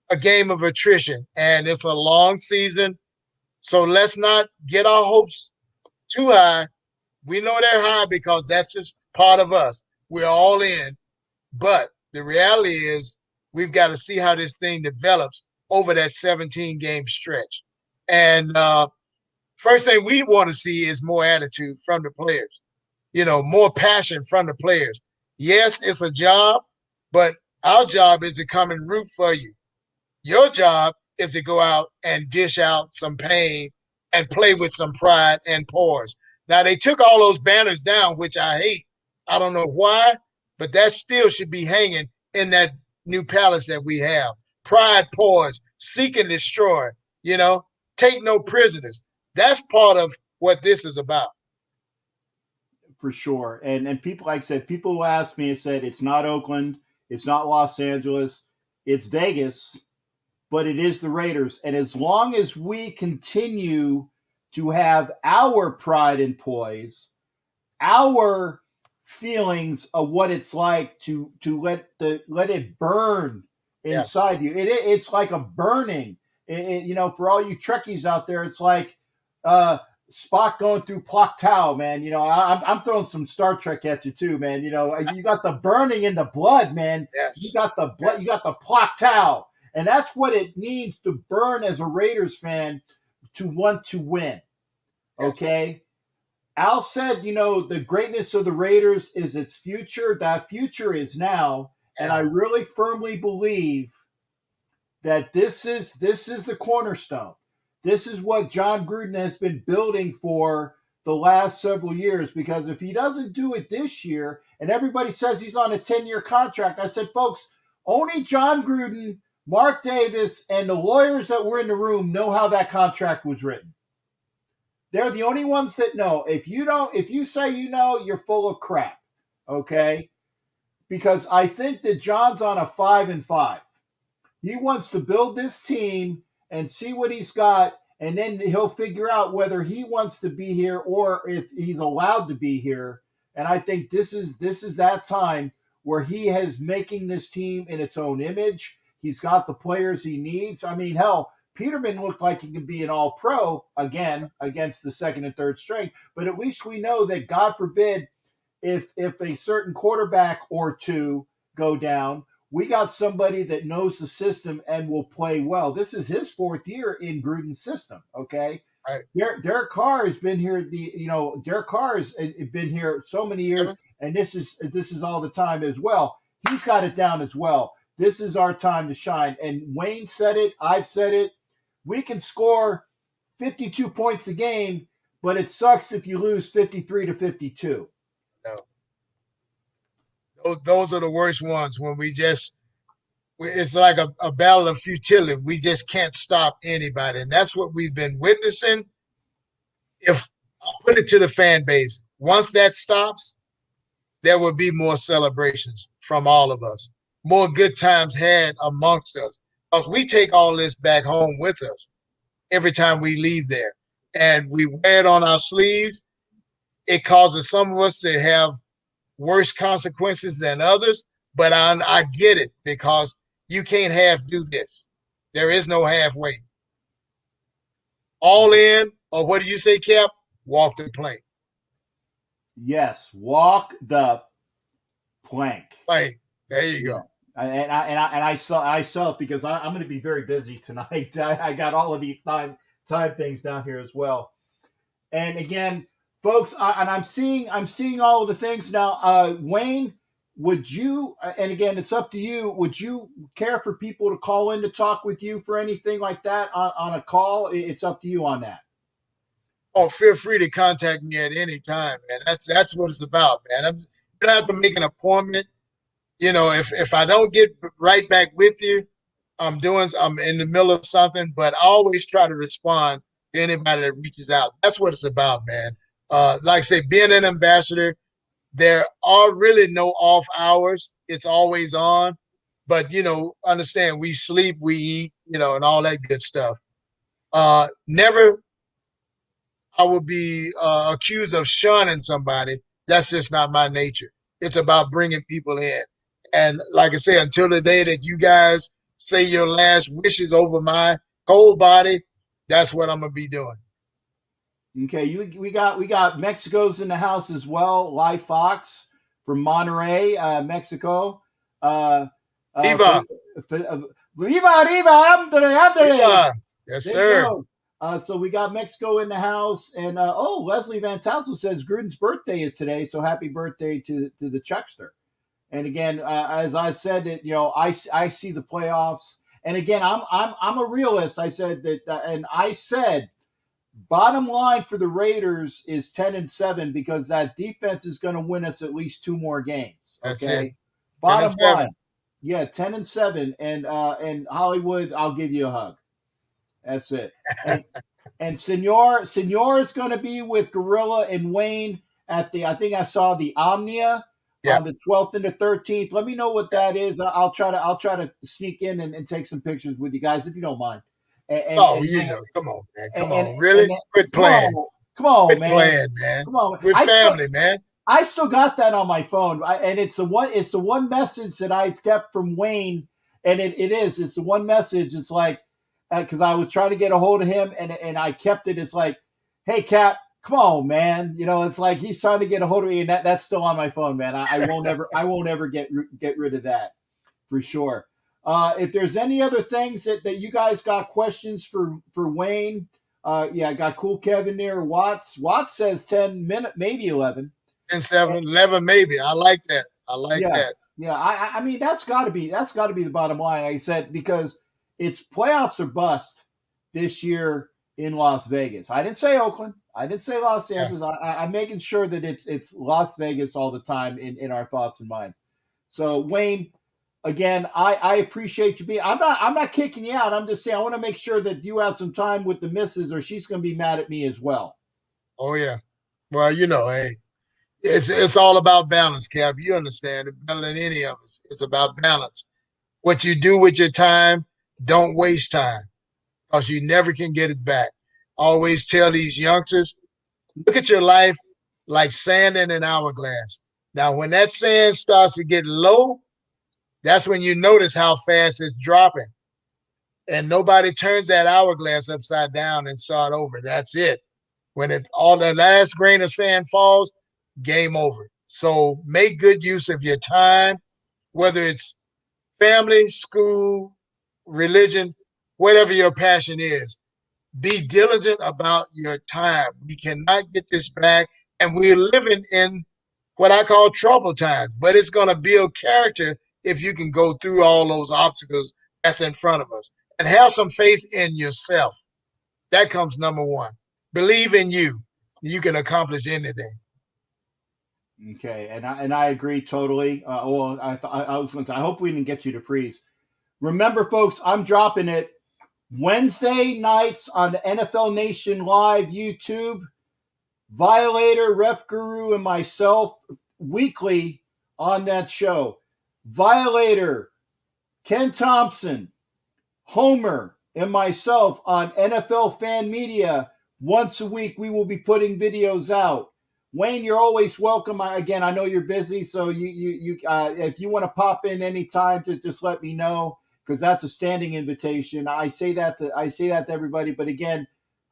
a game of attrition, and it's a long season. So let's not get our hopes too high. We know they're high because that's just part of us. We're all in. But the reality is we've got to see how this thing develops over that 17-game stretch. And first thing we want to see is more attitude from the players, more passion from the players. Yes, it's a job, but our job is to come and root for you. Your job is to go out and dish out some pain and play with some pride and pause. Now, they took all those banners down, which I hate. I don't know why, but that still should be hanging in that new palace that we have. Pride, pause, seek and destroy, take no prisoners. That's part of what this is about. For sure. And people, like I said, people who asked me and said, it's not Oakland, it's not Los Angeles, it's Vegas, but it is the Raiders. And as long as we continue to have our pride and poise, our feelings of what it's like to let it burn inside you. It's like a burning. For all you Trekkies out there, it's like Spock going through Plock Tau, man. I'm throwing some Star Trek at you too, man. You got the burning in the blood, man. Yes. You got the blood. You got the Plock Tau, and that's what it means to burn as a Raiders fan to want to win. Okay. Al said, the greatness of the Raiders is its future. That future is now, and I really firmly believe that this is the cornerstone. This is what John Gruden has been building for the last several years, because if he doesn't do it this year, and everybody says he's on a 10-year contract, I said, folks, only John Gruden, Mark Davis, and the lawyers that were in the room know how that contract was written. They're the only ones that know. If you say you know, you're full of crap. Okay? Because I think that John's on a 5-5. He wants to build this team and see what he's got, and then he'll figure out whether he wants to be here or if he's allowed to be here. And I think this is that time where he is making this team in its own image. He's got the players he needs. I mean, hell, Peterman looked like he could be an all-pro again against the second and third string, but at least we know that, God forbid, if a certain quarterback or two go down, we got somebody that knows the system and will play well. This is his 4th year in Gruden's system, okay? Right. Derek Carr has been here. Derek Carr has been here so many years, and this is all the time as well. He's got it down as well. This is our time to shine. And Wayne said it. I've said it. We can score 52 points a game, but it sucks if you lose 53-52. No. Those are the worst ones when it's like a battle of futility. We just can't stop anybody. And that's what we've been witnessing. If I'll put it to the fan base, once that stops, there will be more celebrations from all of us, more good times had amongst us. Because we take all this back home with us every time we leave there. And we wear it on our sleeves. It causes some of us to have worse consequences than others, but I get it, because you can't half do this. There is no halfway. All in, or what do you say, Cap? Walk the plank. Yes, walk the plank. Plank. There you go. And I saw it because I'm going to be very busy tonight. I got all of these time things down here as well. And again, folks, I'm seeing all of the things now. Wayne, would you? And again, it's up to you. Would you care for people to call in to talk with you for anything like that on a call? It's up to you on that. Oh, feel free to contact me at any time, man. That's what it's about, man. You don't have to make an appointment. If I don't get right back with you, I'm in the middle of something, but I always try to respond to anybody that reaches out. That's what it's about, man. Like I say, being an ambassador, there are really no off hours. It's always on. But, understand, we sleep, we eat, and all that good stuff. Never I will be accused of shunning somebody. That's just not my nature. It's about bringing people in. And like I say, until the day that you guys say your last wishes over my whole body, that's what I'm going to be doing. Okay, we got Mexico's in the house as well. Live Fox from Monterrey, Mexico. Viva! Viva! Yes, sir. So we got Mexico in the house, and Leslie Van Tassel says Gruden's birthday is today, so happy birthday to the Chuckster. And again, as I said, that I see the playoffs, and again, I'm a realist. I said that, and I said, bottom line for the Raiders is 10-7 because that defense is going to win us at least 2 more games. Okay, That's it. bottom line, 10-7, and Hollywood, I'll give you a hug. That's it. And Senor is going to be with Gorilla and Wayne at I think I saw the Omnia on the 12th and the 13th. Let me know what that is. I'll try to sneak in and take some pictures with you guys if you don't mind. Come on, man. Come on. Really? Quit playing. Come on, Quit man. playing, man. Come on. We're family, man. I still got that on my phone. And it's the one message that I kept from Wayne. And it's the one message. It's like, because I was trying to get a hold of him and I kept it. It's like, hey, Cap, come on, man. It's like he's trying to get a hold of me, and that's still on my phone, man. I won't ever get rid of that for sure. If there's any other things that you guys got questions for Wayne, I got Cool Kevin there. Watts says 10 minutes, maybe 11. 10-7, 11 maybe. I like that. That. Yeah, I mean that's got to be the bottom line. I said because it's playoffs or bust this year in Las Vegas. I didn't say Oakland. I didn't say Los Angeles. I'm making sure that it's Las Vegas all the time in our thoughts and minds. So Wayne, again, I appreciate you being. I'm not kicking you out. I'm just saying I want to make sure that you have some time with the missus, or she's going to be mad at me as well. Oh yeah. Well, hey, it's all about balance, Cap. You understand it better than any of us. It's about balance. What you do with your time, don't waste time because you never can get it back. I always tell these youngsters, look at your life like sand in an hourglass. Now, when that sand starts to get low, that's when you notice how fast it's dropping. And nobody turns that hourglass upside down and start over. That's it. When all the last grain of sand falls, game over. So make good use of your time, whether it's family, school, religion, whatever your passion is. Be diligent about your time. We cannot get this back. And we're living in what I call troubled times, but it's going to build character if you can go through all those obstacles that's in front of us and have some faith in yourself. That comes number one. Believe in you. You can accomplish anything. Okay, and I agree totally. Well, I was going to. I hope we didn't get you to freeze. Remember, folks, I'm dropping it Wednesday nights on the NFL Nation Live YouTube. Violator, Ref Guru, and myself weekly on that show. Violator, Ken Thompson, Homer, and myself on NFL Fan Media. Once a week, we will be putting videos out. Wayne, you're always welcome. I know you're busy, so you if you want to pop in anytime, just let me know because that's a standing invitation. I say that to everybody, but again,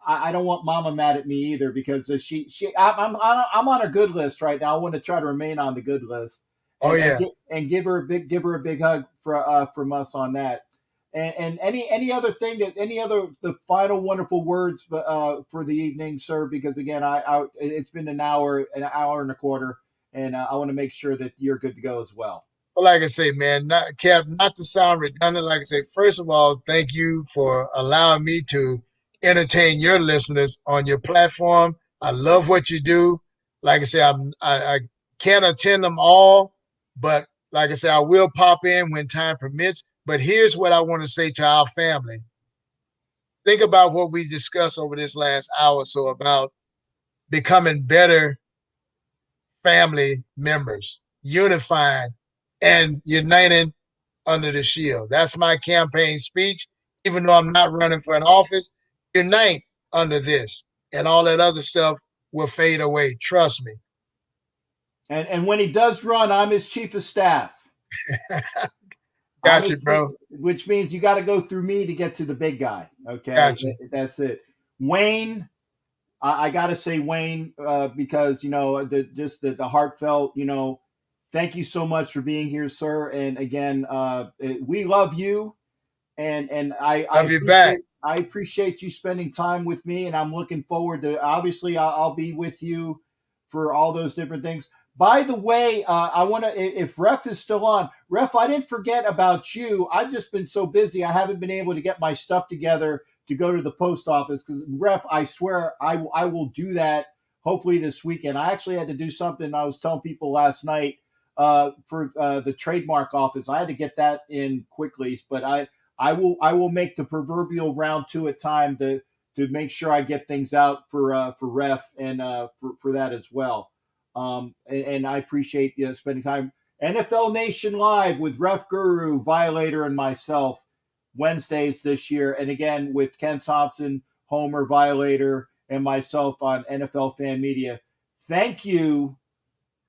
I don't want Mama mad at me either because I'm on a good list right now. I want to try to remain on the good list. And give her a big hug from us on that. And any other thing the final wonderful words for the evening, sir, because again, it's been an hour and a quarter, and I want to make sure that you're good to go as well. Well, like I say, man, not to sound redundant. Like I say, first of all, thank you for allowing me to entertain your listeners on your platform. I love what you do. Like I say, I can't attend them all, but like I say, I will pop in when time permits. But here's what I want to say to our family. Think about what we discussed over this last hour or so about becoming better family members, unifying and uniting under the shield. That's my campaign speech. Even though I'm not running for an office, unite under this, and all that other stuff will fade away. Trust me. And when he does run, I'm his chief of staff. Got you, bro. Which means you got to go through me to get to the big guy. Okay, got you. That's it. Wayne, I got to say Wayne because the heartfelt. Thank you so much for being here, sir. And again, we love you, and I love you back. I appreciate you spending time with me, and I'm looking forward to. Obviously, I'll be with you for all those different things. By the way, I want to, if Ref is still on, Ref, I didn't forget about you. I've just been so busy. I haven't been able to get my stuff together to go to the post office because Ref, I swear I will do that hopefully this weekend. I actually had to do something. I was telling people last night for the trademark office. I had to get that in quickly, but I will make the proverbial round two at time to make sure I get things out for Ref and for that as well. And I appreciate you spending time. NFL Nation Live with Ref Guru, Violator, and myself Wednesdays this year. And again, with Ken Thompson, Homer, Violator, and myself on NFL Fan Media. Thank you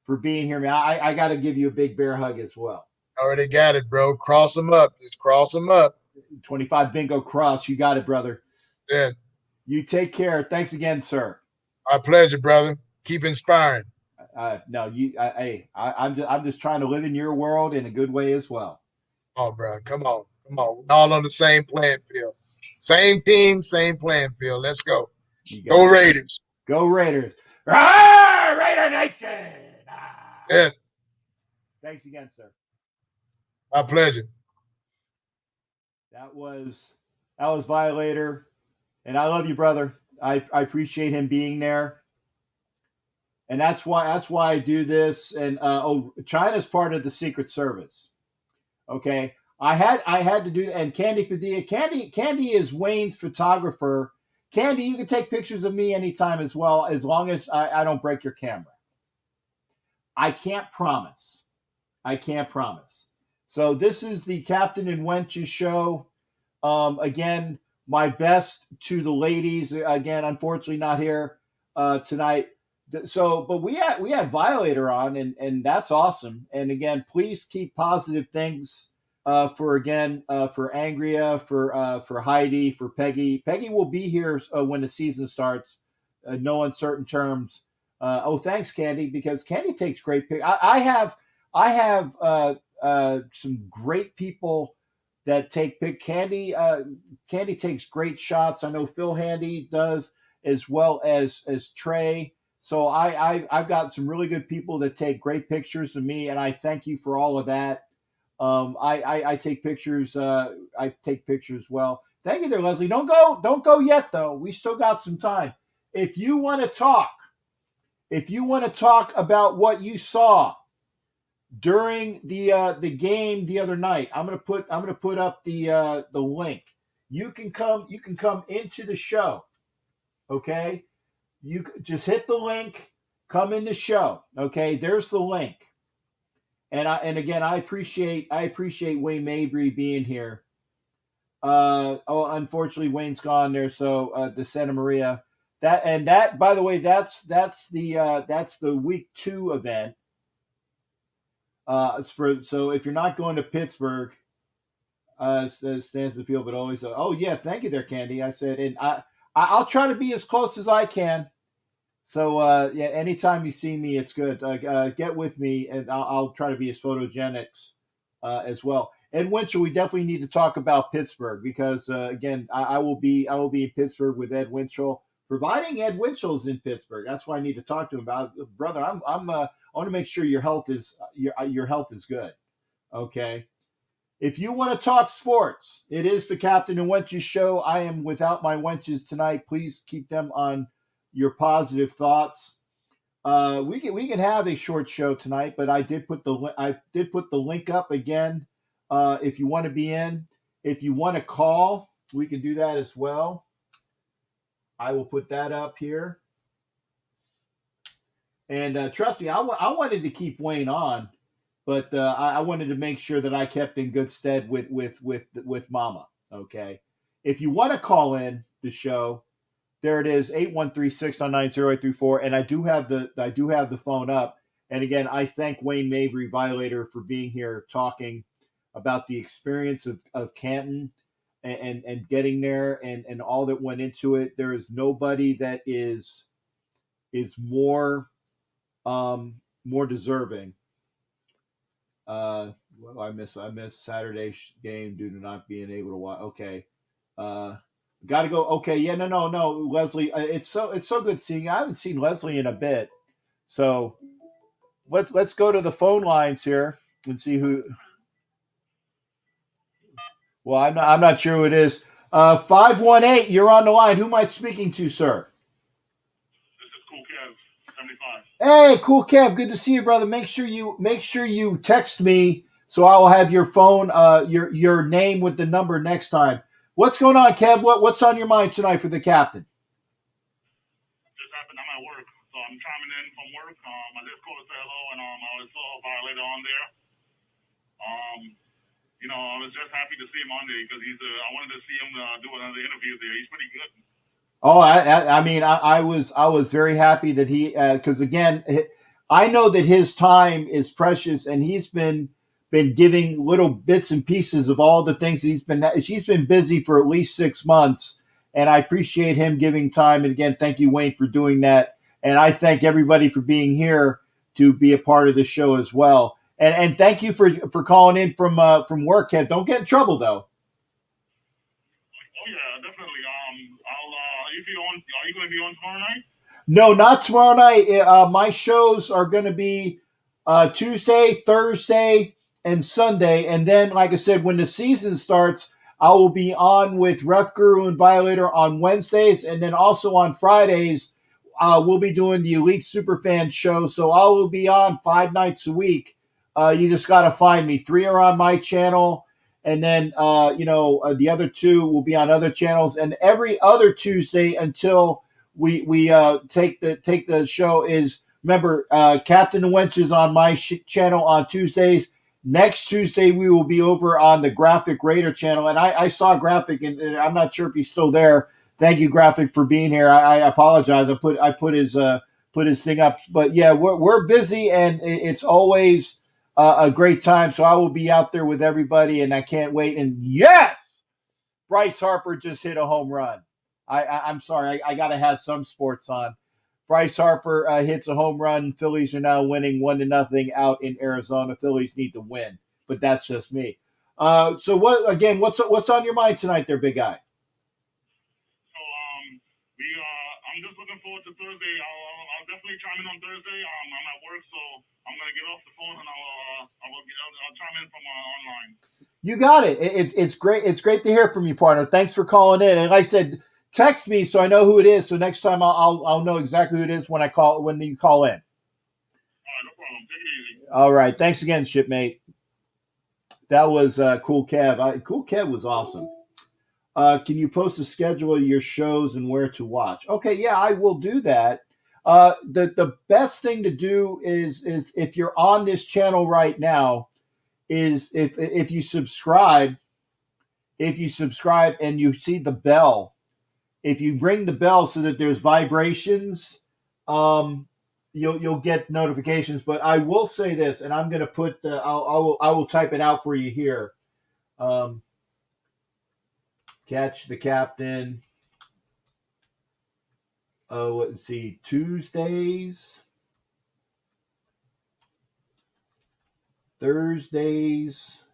for being here, man. I got to give you a big bear hug as well. Already got it, bro. Cross them up. Just cross them up. 25 bingo cross. You got it, brother. Yeah. You take care. Thanks again, sir. My pleasure, brother. Keep inspiring. I'm just trying to live in your world in a good way as well. Oh, bro, come on. We're all on the same playing field. Same team, same playing field. Let's go. Go Raiders. Go Raiders. Ah, Raider Nation. Ah. Yeah. Thanks again, sir. My pleasure. That was Violator, and I love you, brother. I appreciate him being there. And that's why I do this. And China's part of the Secret Service. Okay, I had to do. And Candy Padilla, Candy is Wayne's photographer. Candy, you can take pictures of me anytime as well, as long as I don't break your camera. I can't promise. I can't promise. So this is the Captain and Wenches show. Again, my best to the ladies. Again, unfortunately not here tonight. So, but we had Violator on, and that's awesome. And again, please keep positive things for Angria, for Heidi, for Peggy. Peggy will be here when the season starts. No uncertain terms. Thanks, Candy, because Candy takes great pictures. I have some great people that take Candy. Candy takes great shots. I know Phil Handy does, as well as Trey. So I've got some really good people that take great pictures of me, and I thank you for all of that. I take pictures. I take pictures well. Thank you there, Leslie. Don't go yet though. We still got some time. If you want to talk about what you saw during the game the other night, I'm gonna put up the link. You can come into the show. Okay, you just hit the link. Come in the show. Okay, there's the link. And again, I appreciate Wayne Mabry being here. Unfortunately, Wayne's gone there. So the Santa Maria. That by the way, that's the week 2 event. So if you're not going to Pittsburgh, stands the field, but always. Yeah, thank you there, Candy. I said, and I'll try to be as close as I can. So yeah, anytime you see me, it's good. Get with me, and I'll try to be as photogenic as well. And Winchell, we definitely need to talk about Pittsburgh because again, I will be in Pittsburgh with Ed Winchell, providing Ed Winchell's in Pittsburgh. That's why I need to talk to him about it. Brother. I want to make sure your health is good. Okay. If you want to talk sports, it is the Captain and Wenches show. I am without my wenches tonight. Please keep them on your positive thoughts. We can have a short show tonight, but I did put the link up again. If you want to be in, if you want to call, we can do that as well. I will put that up here. And trust me, I wanted to keep Wayne on, but I wanted to make sure that I kept in good stead with Mama. Okay, if you want to call in the show, there it is, 813-699-0834, and I do have the phone up. And again, I thank Wayne Mabry, Violator, for being here talking about the experience of Canton and getting there and all that went into it. There is nobody that is more deserving. Well, I missed Saturday's game due to not being able to watch. Okay. Got to go. Okay. Yeah, no, Leslie. It's so good seeing you. I haven't seen Leslie in a bit. So let's go to the phone lines here and see who. Well, I'm not sure who it is. 518, you're on the line. Who am I speaking to, sir? This is Cool Kev, 75. Hey, Cool Kev, good to see you, brother. Make sure you text me so I will have your phone, your name with the number next time. What's going on, Kev? What's on your mind tonight for the captain? Just happened. I'm at work, so I'm chiming in from work. I just called to say hello, and I saw Violator on there. I was just happy to see him on there because I wanted to see him do another interview there. He's pretty good. Oh, I mean, I was very happy that he, because again, I know that his time is precious, and he's been giving little bits and pieces of all the things he's been busy for at least 6 months, and I appreciate him giving time. And again, thank you, Wayne, for doing that, and I thank everybody for being here to be a part of the show as well. And thank you for calling in from work, Kev. Don't get in trouble though. Oh yeah, definitely. Are you going to be on tomorrow night? No, not tomorrow night. My shows are going to be Tuesday, Thursday, and Sunday. And then, like I said, when the season starts, I will be on with Ref Guru and Violator on Wednesdays. And then also on Fridays, we'll be doing the Elite Superfan show. So I will be on 5 nights a week. You just got to find me. 3 are on my channel. And then, the other 2 will be on other channels. And every other Tuesday until we take the show is, remember, Captain and Wenches on my channel on Tuesdays. Next Tuesday, we will be over on the Graphic Raider channel. And I saw Graphic, and I'm not sure if he's still there. Thank you, Graphic, for being here. I apologize. I put his thing up. But yeah, we're busy, and it's always a great time. So I will be out there with everybody, and I can't wait. And yes, Bryce Harper just hit a home run. I'm sorry. I got to have some sports on. Bryce Harper hits a home run. Phillies are now winning 1-0 out in Arizona. Phillies need to win, but that's just me. So what's on your mind tonight there, big guy? So I'm just looking forward to Thursday. I'll definitely chime in on Thursday. I'm at work, so I'm gonna get off the phone and I'll chime in from online. You got it. It's great. It's great to hear from you, partner. Thanks for calling in. And like I said, text me so I know who it is. So next time I'll know exactly who it is when you call in. All right, no problem. Take it easy. All right. Thanks again, Shipmate. That was Cool Kev. Cool Kev was awesome. Can you post a schedule of your shows and where to watch? Okay, yeah, I will do that. The best thing to do is if you're on this channel right now, is if you subscribe and you see the bell, if you ring the bell so that there's vibrations, you'll get notifications. But I will say this, and I'm going to put I will type it out for you here. Catch the Captain. Let's see, Tuesdays, Thursdays,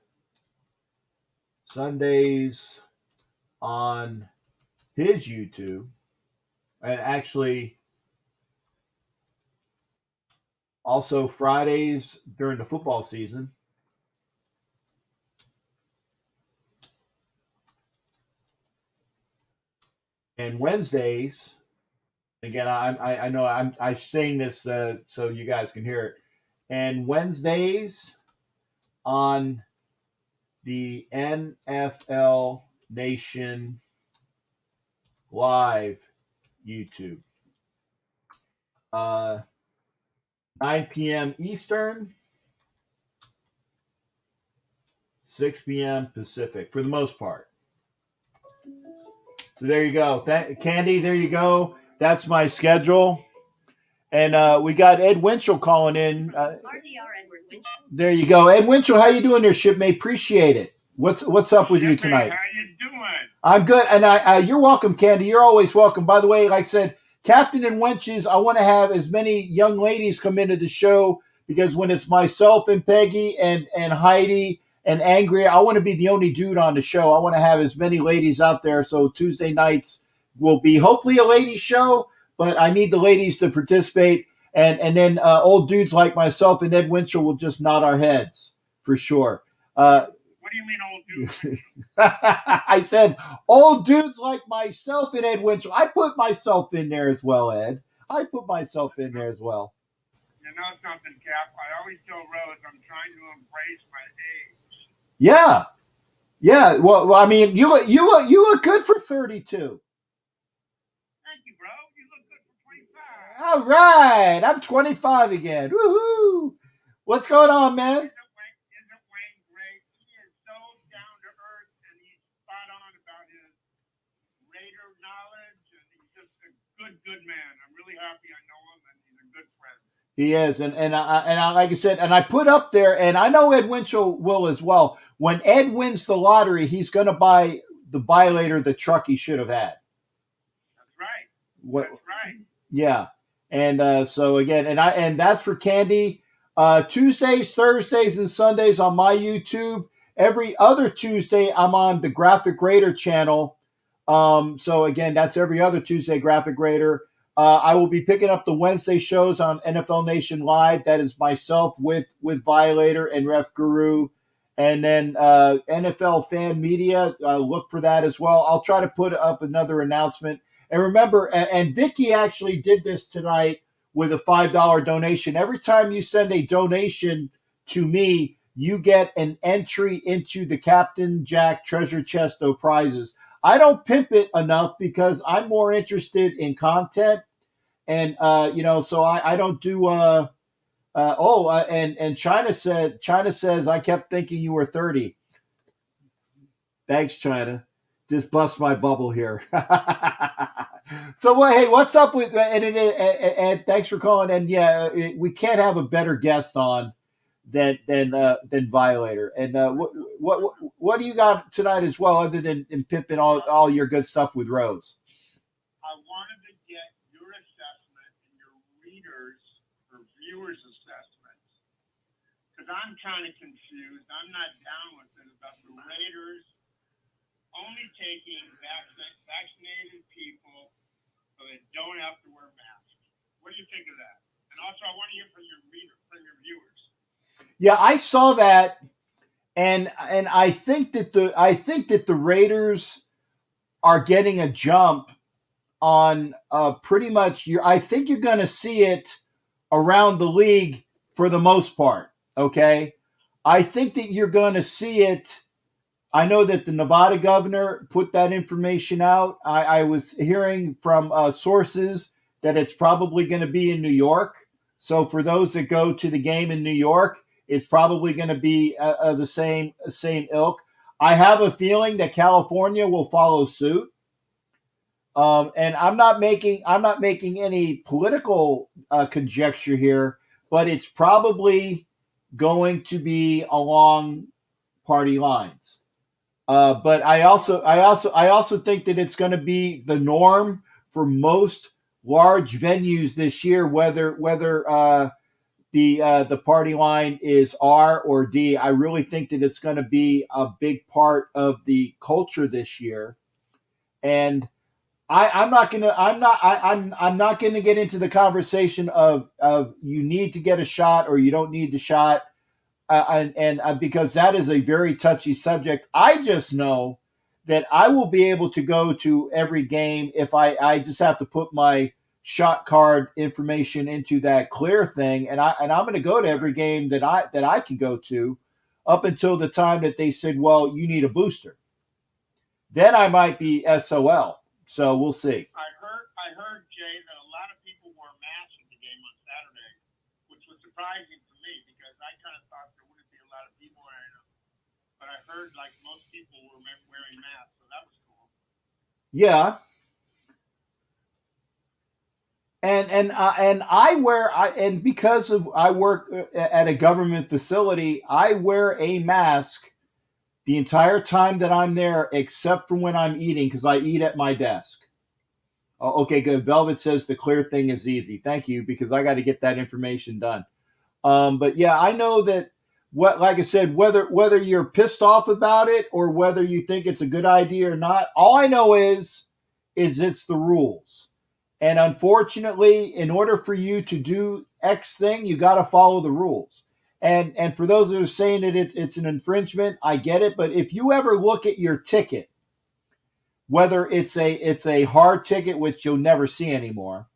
Sundays on his YouTube, and actually also Fridays during the football season. And Wednesdays, again, I know I'm saying this so you guys can hear it. And Wednesdays on the NFL Nation Live YouTube, 9 p.m. Eastern, 6 p.m. Pacific, for the most part. So there you go. Candy, there you go. That's my schedule. And we got Ed Winchell calling in. RDR Edward Winchell. There you go. Ed Winchell, how you doing there, Shipmate? Appreciate it. What's up with you tonight? How you doing? I'm good. And you're welcome, Candy. You're always welcome. By the way, like I said, Captain and Wenches, I want to have as many young ladies come into the show, because when it's myself and Peggy and Heidi and Angry, I want to be the only dude on the show. I want to have as many ladies out there. So Tuesday nights will be hopefully a ladies show, but I need the ladies to participate. And then old dudes like myself and Ed Winchell will just nod our heads for sure. What do you mean, old dude? I said old dudes like myself and Ed Winchell. I put myself in there as well, Ed. I put myself in there as well. You know something, Cap? I always tell Rose I'm trying to embrace my age. Yeah. Yeah. Well, I mean, you look good for 32. Thank you, bro. You look good for 25. All right. I'm 25 again. Woohoo. What's going on, man? Isn't Wayne great? He is so down to earth, and he's spot on about his Raider knowledge, and he's just a good man. I'm really happy I know him, and he's a good friend. He is, and I like I said, and I put up there, and I know Ed Winchell will as well. When Ed wins the lottery, he's going to buy the Violator, the truck he should have had. That's right. What? That's right. Yeah, and so again, and that's for Candy. Tuesdays, Thursdays, and Sundays on my YouTube. Every other Tuesday, I'm on the Graphic Raider channel. So again, that's every other Tuesday, Graphic Raider. I will be picking up the Wednesday shows on NFL Nation Live. That is myself with Violator and Ref Guru. And then NFL Fan Media, look for that as well. I'll try to put up another announcement. And remember, and Vicky actually did this tonight with a $5 donation. Every time you send a donation to me, you get an entry into the Captain Jack Treasure Chest of prizes. I don't pimp it enough because I'm more interested in content, and so I don't do. And China says I kept thinking you were 30. Thanks, China. Just bust my bubble here. So, well, hey, what's up with and thanks for calling. And yeah, we can't have a better guest on than Violator. And what do you got tonight as well, other than pimping all your good stuff with Rose? I wanted to get your assessment and your readers or viewers' assessments because I'm kind of confused. I'm not down with it about the Raiders only taking vaccinated people so they don't have to wear masks. What do you think of that? And also, I want to hear from your viewers. Yeah, I saw that, and I think that the Raiders are getting a jump on pretty much. I think you're going to see it around the league for the most part. Okay, I think that you're going to see it. I know that the Nevada governor put that information out. I was hearing from sources that it's probably going to be in New York. So for those that go to the game in New York, it's probably going to be the same ilk. I have a feeling that California will follow suit. And I'm not making any political conjecture here, but it's probably going to be along party lines. But I also think that it's going to be the norm for most large venues this year, whether the party line is R or D. I really think that it's going to be a big part of the culture this year, and I'm not gonna get into the conversation of you need to get a shot or you don't need the shot. Because that is a very touchy subject. I just know that I will be able to go to every game if I just have to put my shot card information into that clear thing, and I'm going to go to every game that I can go to up until the time that they said, well, you need a booster. Then I might be SOL. So we'll see. I heard Jay that a lot of people wore masks at the game on Saturday, which was surprising to me because I kind of thought there wouldn't be a lot of people wearing them. But I heard like most people were wearing masks, so that was cool. Yeah. And because I work at a government facility, I wear a mask the entire time that I'm there, except for when I'm eating, because I eat at my desk. Oh, okay, good. Velvet says the clear thing is easy. Thank you, because I got to get that information done. But yeah, I know that like I said, whether you're pissed off about it or whether you think it's a good idea or not, all I know is it's the rules. And unfortunately, in order for you to do X thing, you got to follow the rules. And for those that are saying that it's an infringement, I get it. But if you ever look at your ticket, whether it's a hard ticket, which you'll never see anymore,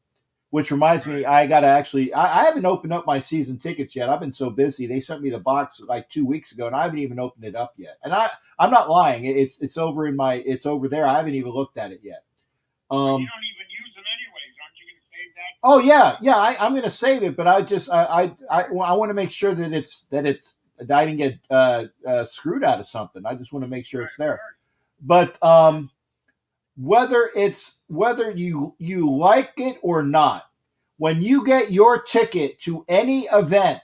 which reminds me, I haven't opened up my season tickets yet. I've been so busy. They sent me the box like 2 weeks ago, and I haven't even opened it up yet. And I'm not lying. It's over there. I haven't even looked at it yet. You don't even use them anyways. Aren't you going to save that? Oh yeah. I'm going to save it, but I want to make sure that I didn't get screwed out of something. I just want to make sure it's there. But whether you like it or not, when you get your ticket to any event,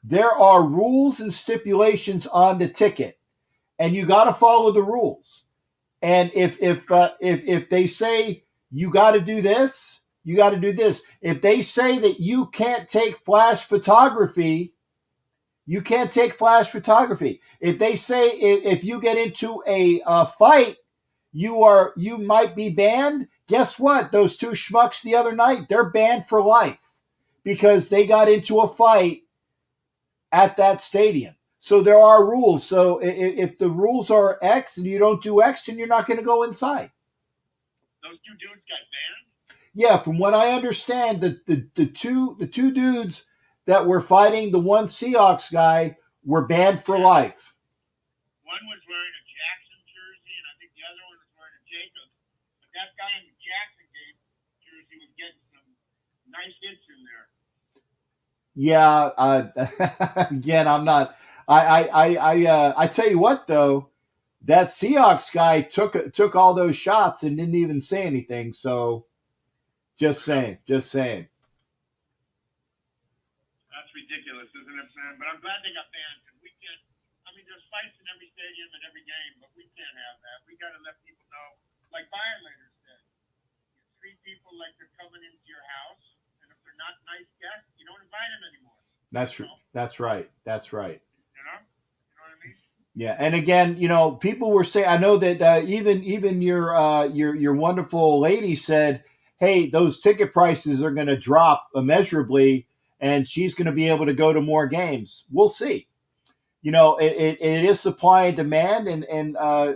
there are rules and stipulations on the ticket, and you got to follow the rules. And if they say you got to do this, you got to do this. If they say that you can't take flash photography, you can't take flash photography. If they say if you get into a fight, you might be banned. Guess what? Those two schmucks the other night, they're banned for life because they got into a fight at that stadium. So there are rules. So if the rules are X and you don't do X, then you're not going to go inside. Those two dudes got banned? Yeah, from what I understand, the two dudes that were fighting the one Seahawks guy we're banned for life. One was wearing a Jackson jersey, and I think the other one was wearing a Jacobs. But that guy in the Jackson game jersey was getting some nice hits in there. Yeah. Again, I'm not. I tell you what though, that Seahawks guy took all those shots and didn't even say anything. So, just saying. That's ridiculous, isn't it, man? But I'm glad they got banned. And we can't. I mean, there's fights in every stadium and every game, but we can't have that. We got to let people know, like Violators said, you treat people like they're coming into your house, and if they're not nice guests, you don't invite them anymore. That's right. That's right. You know what I mean? Yeah, and again, people were saying. I know that even your wonderful lady said, "Hey, those ticket prices are going to drop immeasurably, and she's going to be able to go to more games." We'll see. It is supply and demand, and I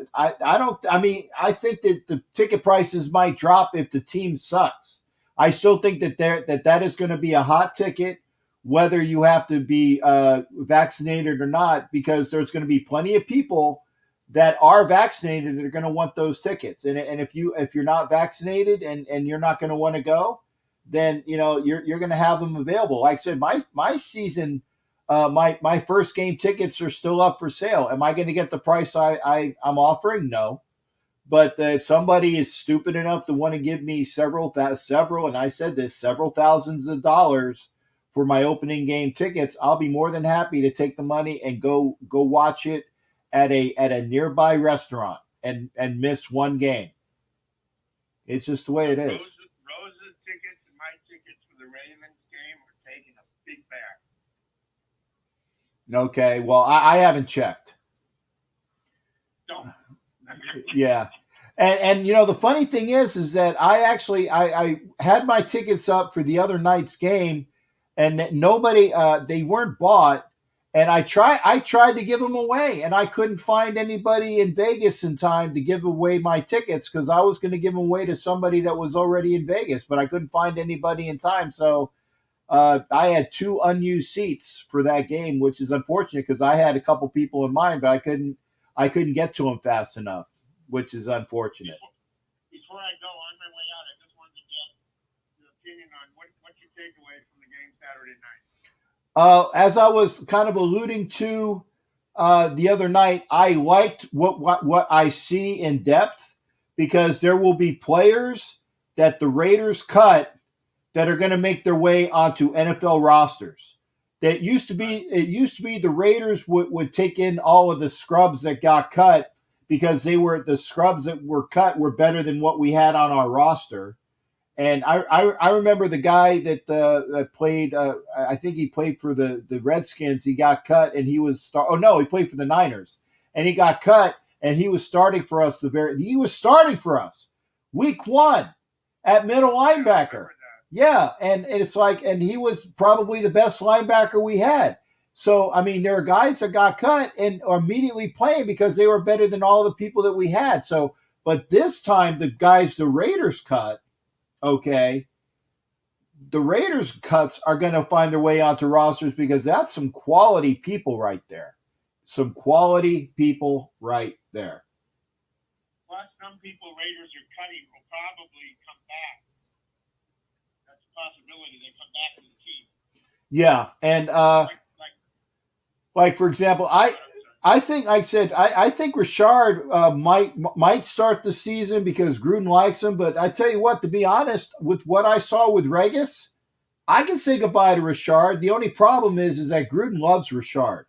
think that the ticket prices might drop if the team sucks. I still think that is going to be a hot ticket, whether you have to be vaccinated or not, because there's going to be plenty of people that are vaccinated that are going to want those tickets. And if you're not vaccinated and you're not going to want to go, then you're going to have them available. Like I said, my season, my first game tickets are still up for sale. Am I going to get the price I'm offering? No. But if somebody is stupid enough to want to give me several, and I said this, several thousands of dollars for my opening game tickets, I'll be more than happy to take the money and go watch it at a nearby restaurant and miss one game. It's just the way it is. Rose's tickets and my tickets for the Ravens game are taking a big back. Okay, well, I haven't checked. Don't. Yeah. And the funny thing is that I had my tickets up for the other night's game, and nobody they weren't bought, and I tried to give them away, and I couldn't find anybody in Vegas in time to give away my tickets, because I was going to give them away to somebody that was already in Vegas, but I couldn't find anybody in time. So I had 2 unused seats for that game, which is unfortunate because I had a couple people in mind, but I couldn't get to them fast enough, which is unfortunate. Before I go on my way out, I just wanted to get your opinion on what you take away from the game Saturday night. As I was kind of alluding to the other night, I liked what I see in depth, because there will be players that the Raiders cut that are going to make their way onto NFL rosters. It used to be the Raiders would take in all of the scrubs that got cut, because the scrubs that were cut were better than what we had on our roster. And I remember the guy that played, I think he played for the Redskins. He got cut, and he played for the Niners, and he got cut, and he was starting for us week 1 at middle linebacker. Yeah, and it's like, and he was probably the best linebacker we had. So, I mean, there are guys that got cut and are immediately playing because they were better than all the people that we had. So, but this time, the guys the Raiders cut, okay, the Raiders cuts are going to find their way onto rosters, because that's some quality people right there. Some quality people right there. Plus, some people Raiders are cutting will probably come back. That's a possibility. They come back to the team. Yeah, and like for example, I think Richard might start the season because Gruden likes him. But I tell you what, to be honest, with what I saw with Regis, I can say goodbye to Richard. The only problem is that Gruden loves Richard,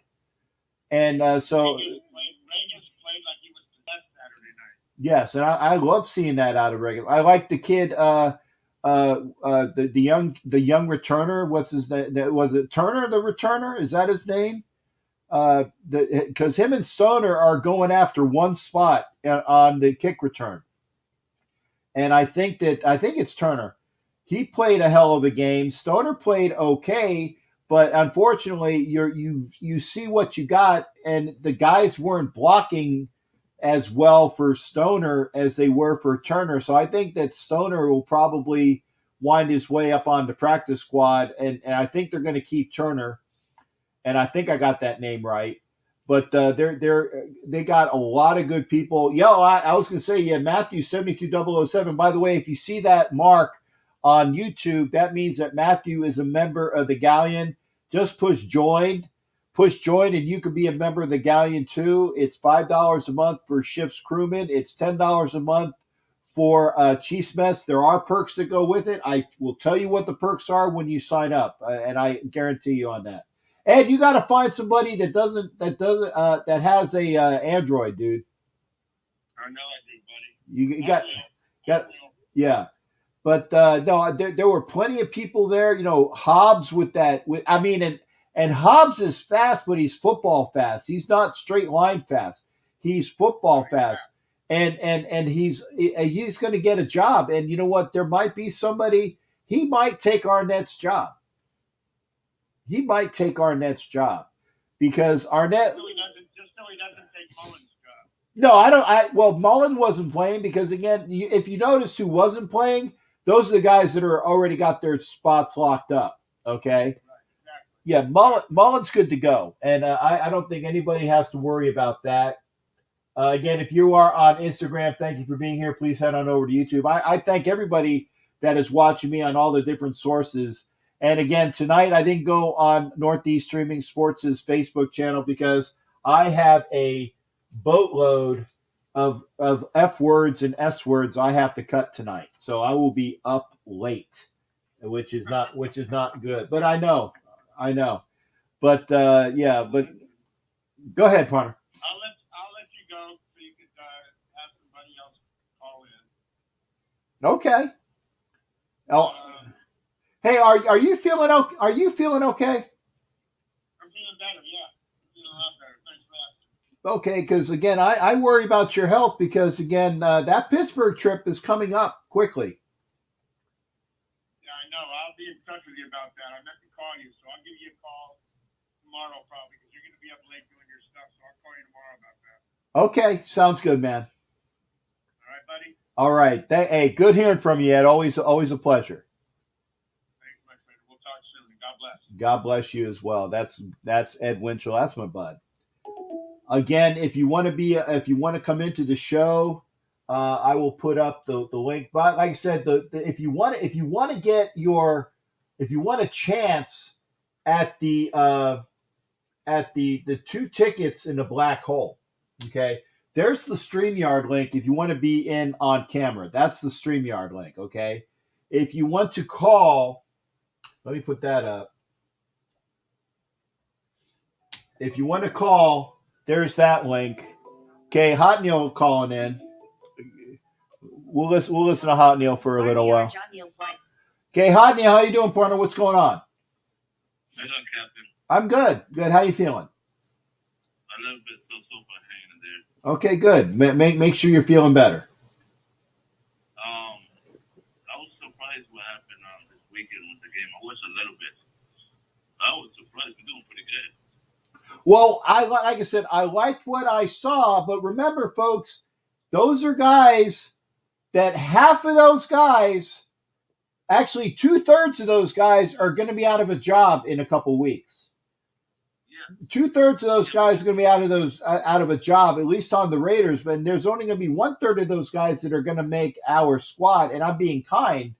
and so Regis played like he was the best Saturday night. yes, and I love seeing that out of Regis. I like the kid, the young returner. What's his name? Was it Turner, the returner? Is that his name? Because him and Stoner are going after one spot on the kick return, and I think it's Turner. He played a hell of a game. Stoner played okay, but unfortunately, you see what you got, and the guys weren't blocking as well for Stoner as they were for Turner. So I think that Stoner will probably wind his way up on the practice squad, and I think they're going to keep Turner. and I think I got that name right. But they got a lot of good people. Yeah, I was gonna say, yeah, Matthew 72007. By the way, if you see that mark on YouTube, that means that Matthew is a member of the Galleon. Just push join, and you can be a member of the Galleon too. It's $5 a month for ship's crewmen. It's $10 a month for Chiefs Mess. There are perks that go with it. I will tell you what the perks are when you sign up, and I guarantee you on that. Ed, you got to find somebody that has a Android, dude. I know I do, buddy. You got yeah. But no, there were plenty of people there. You know, Hobbs and Hobbs is fast, but he's football fast. He's not straight line fast. He's football fast, and he's going to get a job. And you know what? There might be somebody. He might take Arnett's job. Because Arnett. Just so he doesn't take Mullen's job. No, I don't. Well, Mullen wasn't playing because again, if you notice who wasn't playing, those are the guys that are already got their spots locked up. Okay. Right, exactly. Yeah, Mullen's good to go, and I don't think anybody has to worry about that. Again, if you are on Instagram, thank you for being here. Please head on over to YouTube. I thank everybody that is watching me on all the different sources. And again, tonight I didn't go on Northeast Streaming Sports' Facebook channel because I have a boatload of F words and S words I have to cut tonight. So I will be up late, which is not good. But I know. But yeah, but go ahead, partner. I'll let you go so you can have somebody else call in. Okay. Oh, hey, are you feeling okay? Are you feeling okay? I'm feeling better. Yeah, I'm feeling a lot better. Thanks for asking. Okay, because again, I worry about your health because again, that Pittsburgh trip is coming up quickly. Yeah, I know. I'll be in touch with you about that. I meant to call you, so I'll give you a call tomorrow probably because you're going to be up late doing your stuff. So I'll call you tomorrow about that. Okay, sounds good, man. All right, buddy. All right. Hey, good hearing from you, Ed. Always a pleasure. Thanks, my friend. We'll talk soon. God bless. God bless you as well. That's Ed Winchell. That's my bud. Again, if you want to come into the show, I will put up the link. But like I said, if you want a chance at the two tickets in the black hole, okay. There's the StreamYard link if you want to be in on camera. That's the StreamYard link, okay? If you want to call, let me put that up. If you want to call, there's that link. Okay, Hot Neil calling in. We'll listen to Hot Neil for a little while. Okay, Hot Neil, how you doing, partner? What's going on? How you doing, Captain? I'm good. Good. How you feeling? A little bit so far hanging in there. Okay, good. Make sure you're feeling better. I was surprised what happened this weekend with the game. I watched a little bit. I was surprised. We're doing pretty good. Well, like I said, I liked what I saw, but remember, folks, those are guys that half of those guys, actually 2/3 of those guys, are going to be out of a job in a couple weeks. 2/3 of those guys are going to be out of a job, at least on the Raiders. But there's only going to be 1/3 of those guys that are going to make our squad. And I'm being kind,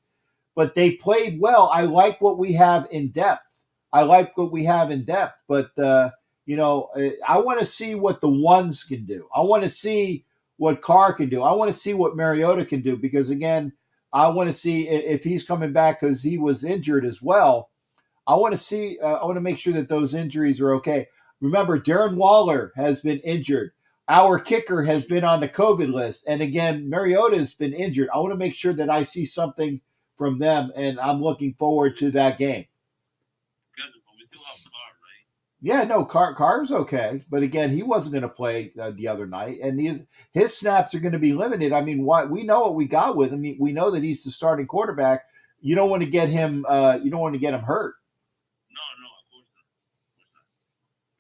but they played well. I like what we have in depth. But I want to see what the ones can do. I want to see what Carr can do. I want to see what Mariota can do because again, I want to see if he's coming back because he was injured as well. I want to see. I want to make sure that those injuries are okay. Remember, Darren Waller has been injured. Our kicker has been on the COVID list, and again, Mariota has been injured. I want to make sure that I see something from them, and I'm looking forward to that game. We still have Carr, right? Yeah, no, Carr's okay, but again, he wasn't going to play the other night, and his snaps are going to be limited. I mean, we know what we got with him. We know that he's the starting quarterback. You don't want to get him. You don't want to get him hurt. No, of course not.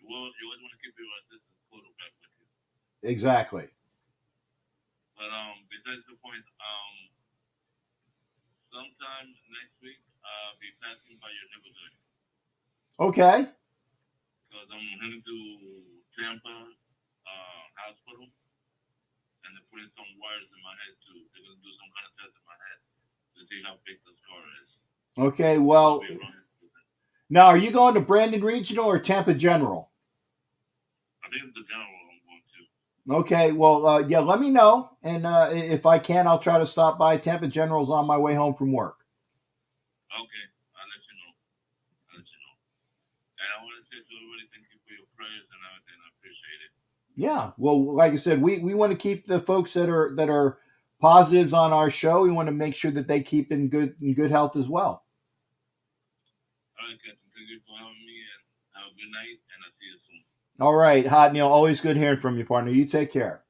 You always want to keep your assistant quarterback with you. Exactly. But besides the point, sometime next week, I'll be passing by your neighborhood. Okay. So putting some wires in my head too. They're gonna do some kind of test in my head to see how big the scar is. Okay, well, now are you going to Brandon Regional or Tampa General? I think it's the general I'm going to. Okay, well, yeah, let me know, and if I can, I'll try to stop by. Tampa General's on my way home from work. Okay, I'll let you know. And I want to say to everybody, thank you for your prayers and everything. I appreciate it. Yeah, well, like I said, we want to keep the folks that are positives on our show. We want to make sure that they keep in good health as well. All right, Captain. Thank you for having me, and have a good night, and I'll see you soon. All right, Hot Neil, always good hearing from you, partner. You take care.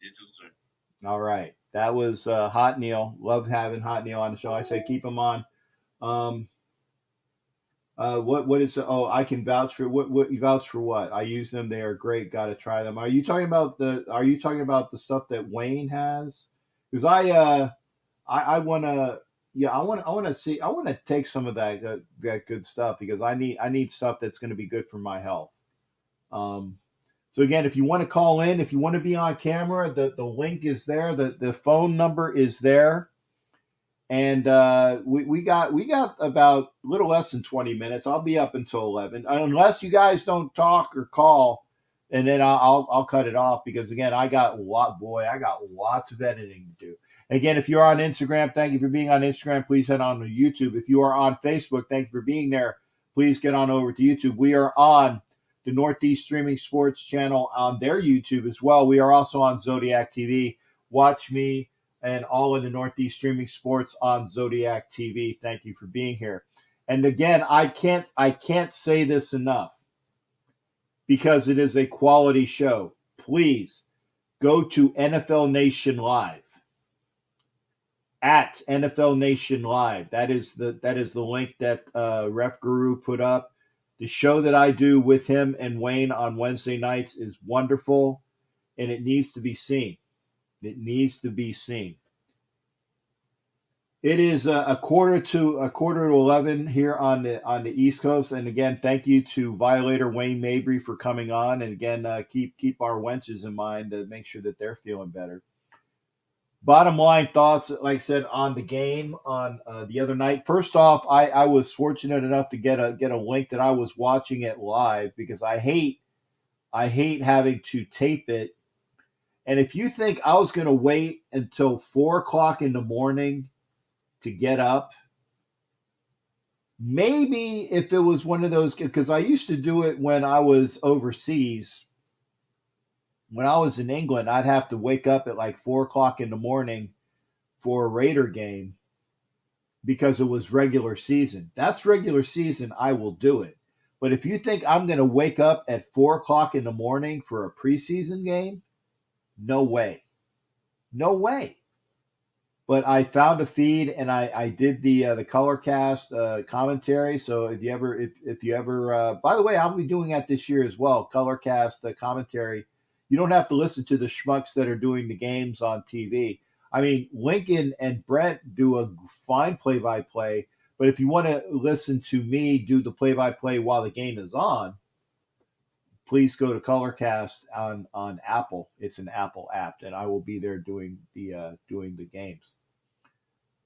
You too, sir. All right, that was Hot Neil. Love having Hot Neil on the show. I say keep him on. What is I can vouch for what you vouch for what? I use them. They are great. Got to try them. Are you talking about the stuff that Wayne has? Because I want to I want to take some of that good stuff because I need stuff that's going to be good for my health. So again, if you want to call in, if you want to be on camera, the link is there. The phone number is there. And we got about a little less than 20 minutes. I'll be up until 11, unless you guys don't talk or call, and then I'll cut it off because again I got lots of editing to do. Again, if you're on Instagram, thank you for being on Instagram. Please head on to YouTube. If you are on Facebook, thank you for being there. Please get on over to YouTube. We are on the Northeast Streaming Sports channel on their YouTube as well. We are also on Zodiac TV. Watch me and all of the Northeast Streaming Sports on Zodiac TV. Thank you for being here. And again, I can't say this enough because it is a quality show. Please go to NFL Nation Live at NFL Nation Live. That is the link that Ref Guru put up. The show that I do with him and Wayne on Wednesday nights is wonderful, and it needs to be seen. It needs to be seen. It is a quarter to 11 here on the East Coast, and again, thank you to Violator Wayne Mabry for coming on, and again, keep our wenches in mind to make sure that they're feeling better. Bottom line thoughts, like I said, on the game on the other night. First off, I was fortunate enough to get a link that I was watching it live because I hate having to tape it. And if you think I was going to wait until 4 o'clock in the morning to get up, maybe if it was one of those, because I used to do it when I was overseas. When I was in England, I'd have to wake up at like 4 o'clock in the morning for a Raider game because it was regular season. That's regular season. I will do it. But if you think I'm going to wake up at 4 o'clock in the morning for a preseason game, no way. No way. But I found a feed and I did the color cast commentary. So if you ever, by the way, I'll be doing that this year as well. Color cast commentary. You don't have to listen to the schmucks that are doing the games on TV. I mean, Lincoln and Brent do a fine play-by-play. But if you want to listen to me do the play-by-play while the game is on, please go to Colorcast on Apple. It's an Apple app, and I will be there doing the games.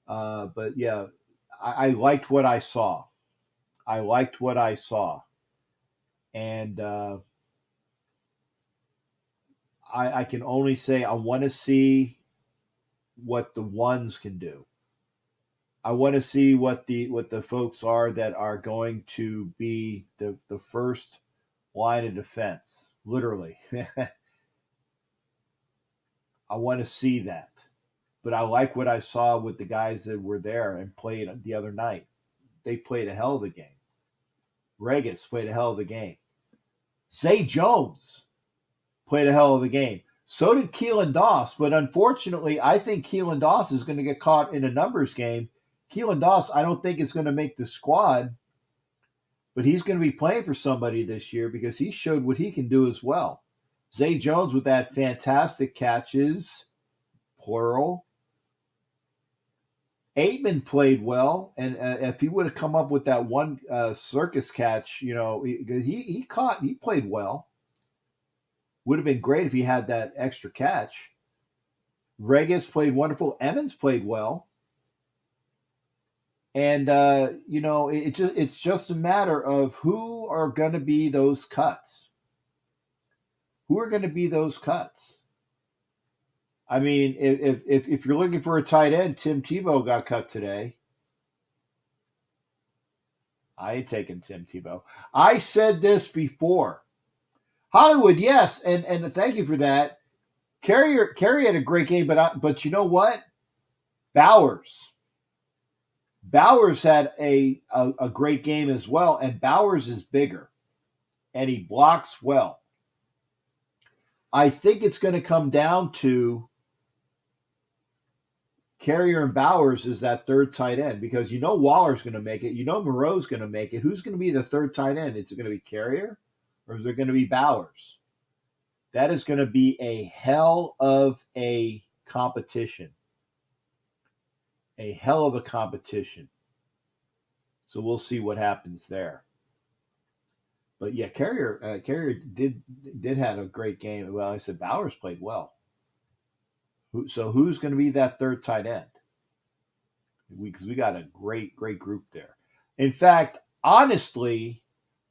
But yeah, I liked what I saw. And I can only say I want to see what the ones can do. I want to see what the folks are that are going to be the first line of defense, literally. I want to see that. But I like what I saw with the guys that were there and played the other night. They played a hell of a game. Regis played a hell of a game. Zay Jones played a hell of a game. So did Keelan Doss, but unfortunately, I think Keelan Doss is going to get caught in a numbers game. Keelan Doss, I don't think is going to make the squad, but he's going to be playing for somebody this year because he showed what he can do as well. Zay Jones with that fantastic catches, plural. Aitman played well, and if he would have come up with that one circus catch, he played well. Would have been great if he had that extra catch. Regis played wonderful. Emmons played well. And it's just a matter of who are going to be those cuts. Who are going to be those cuts? I mean, if you're looking for a tight end, Tim Tebow got cut today. I ain't taking Tim Tebow. I said this before. Hollywood, yes, and thank you for that. Carrier had a great game, but you know what? Bowers had a great game as well, and Bowers is bigger, and he blocks well. I think it's going to come down to Carrier and Bowers is that third tight end, because you know Waller's going to make it. You know Moreau's going to make it. Who's going to be the third tight end? Is it going to be Carrier or is it going to be Bowers? That is going to be a hell of a competition. A hell of a competition. So we'll see what happens there. But yeah, Carrier did have a great game. Well, I said Bowers played well. So who's going to be that third tight end? Because we got a great group there. In fact, honestly,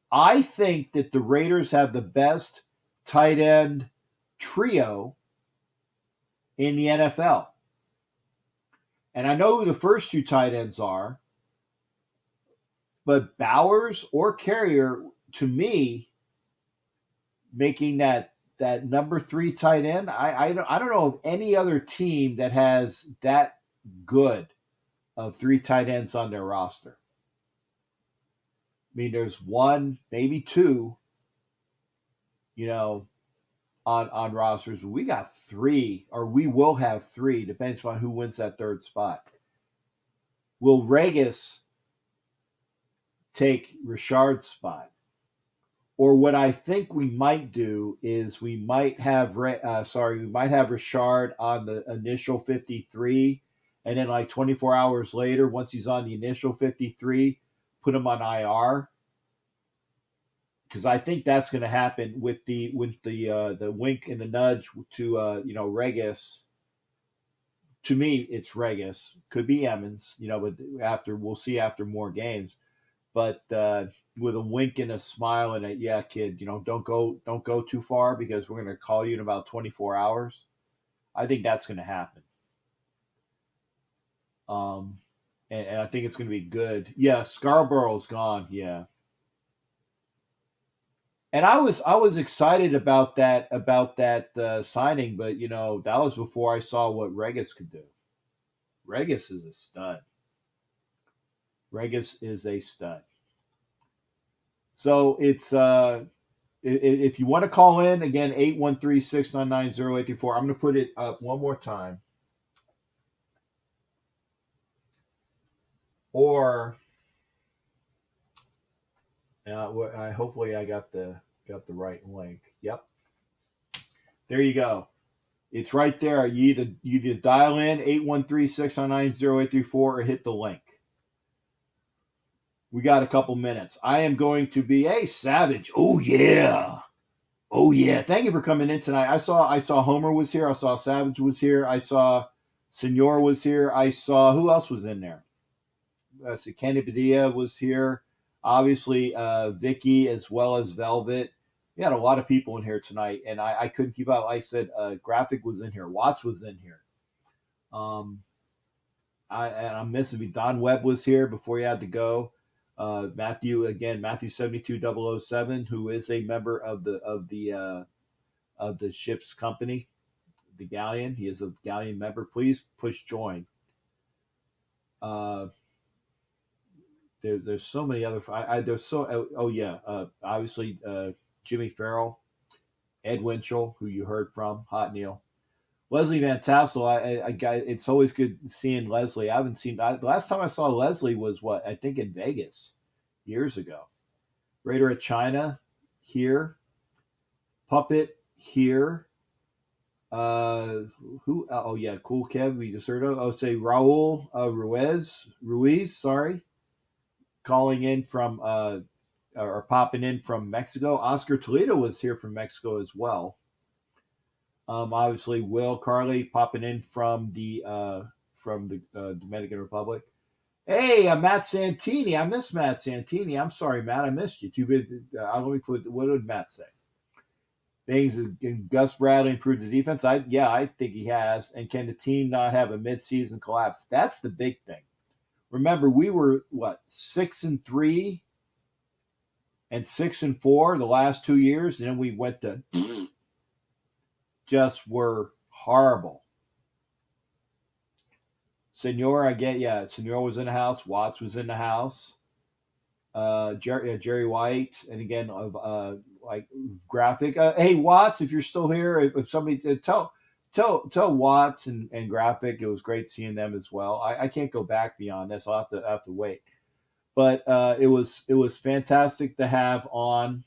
I think that the Raiders have the best tight end trio in the NFL. And I know who the first two tight ends are, but Bowers or Carrier, to me, making that number 3 tight end, I don't know of any other team that has that good of 3 tight ends on their roster. I mean, there's one, maybe two, on rosters, but we got 3, or we will have 3, depends on who wins that third spot. Will Regis take Richard's spot? Or what I think we might do is we might have Richard on the initial 53, and then like 24 hours later, once he's on the initial 53, put him on IR. Because I think that's going to happen with the wink and the nudge to Regis. To me, it's Regis. Could be Emmons, but we'll see after more games. But with a wink and a smile and a yeah, kid, don't go too far because we're going to call you in about 24 hours. I think that's going to happen. And I think it's going to be good. Yeah, Scarborough's gone. Yeah. And I was excited about that signing, but that was before I saw what Regis could do. Regis is a stud. Regis is a stud. So it's if you want to call in again, 813-699-0834. I'm going to put it up one more time. Or hopefully I got the right link. Yep. There you go. It's right there. You either dial in 813-699-0834 or hit the link. We got a couple minutes. I am going to be Savage. Oh yeah. Thank you for coming in tonight. I saw Homer was here. I saw Savage was here. I saw Senor was here. I saw who else was in there? Kenny Padilla was here. Obviously, Vicky as well as Velvet. We had a lot of people in here tonight, and I couldn't keep up. Like I said, Graphic was in here. Watts was in here. I'm missing me. Don Webb was here before he had to go. Matthew 72007, who is a member of the ship's company, the Galleon. He is a Galleon member. Please push join. There's so many other. Obviously Jimmy Farrell, Ed Winchell, who you heard from, Hot Neil, Leslie Van Tassel. It's always good seeing Leslie. I haven't seen. The last time I saw Leslie was I think in Vegas, years ago. Raider at China here, Puppet here. Who? Oh yeah, Cool Kev. We just heard of. I'll say Raul Ruiz. Sorry. Calling in from or popping in from Mexico. Oscar Toledo was here from Mexico as well. Obviously, Will Carley popping in from the Dominican Republic. Hey, Matt Santini. I miss Matt Santini. I'm sorry, Matt. I missed you. Too bad. Let me put. What did Matt say? Things Gus Bradley improved the defense. I think he has. And can the team not have a midseason collapse? That's the big thing. Remember, we were 6-3 and 6-4 the last 2 years, and then we went to just were horrible. Senor, I get, yeah. Senor was in the house. Watts was in the house. Jerry White, and again, like Graphic. Hey, Watts, if you're still here, if somebody tell Watts and Graphic, it was great seeing them as well. I can't go back beyond this. I'll have to wait. But it was fantastic to have on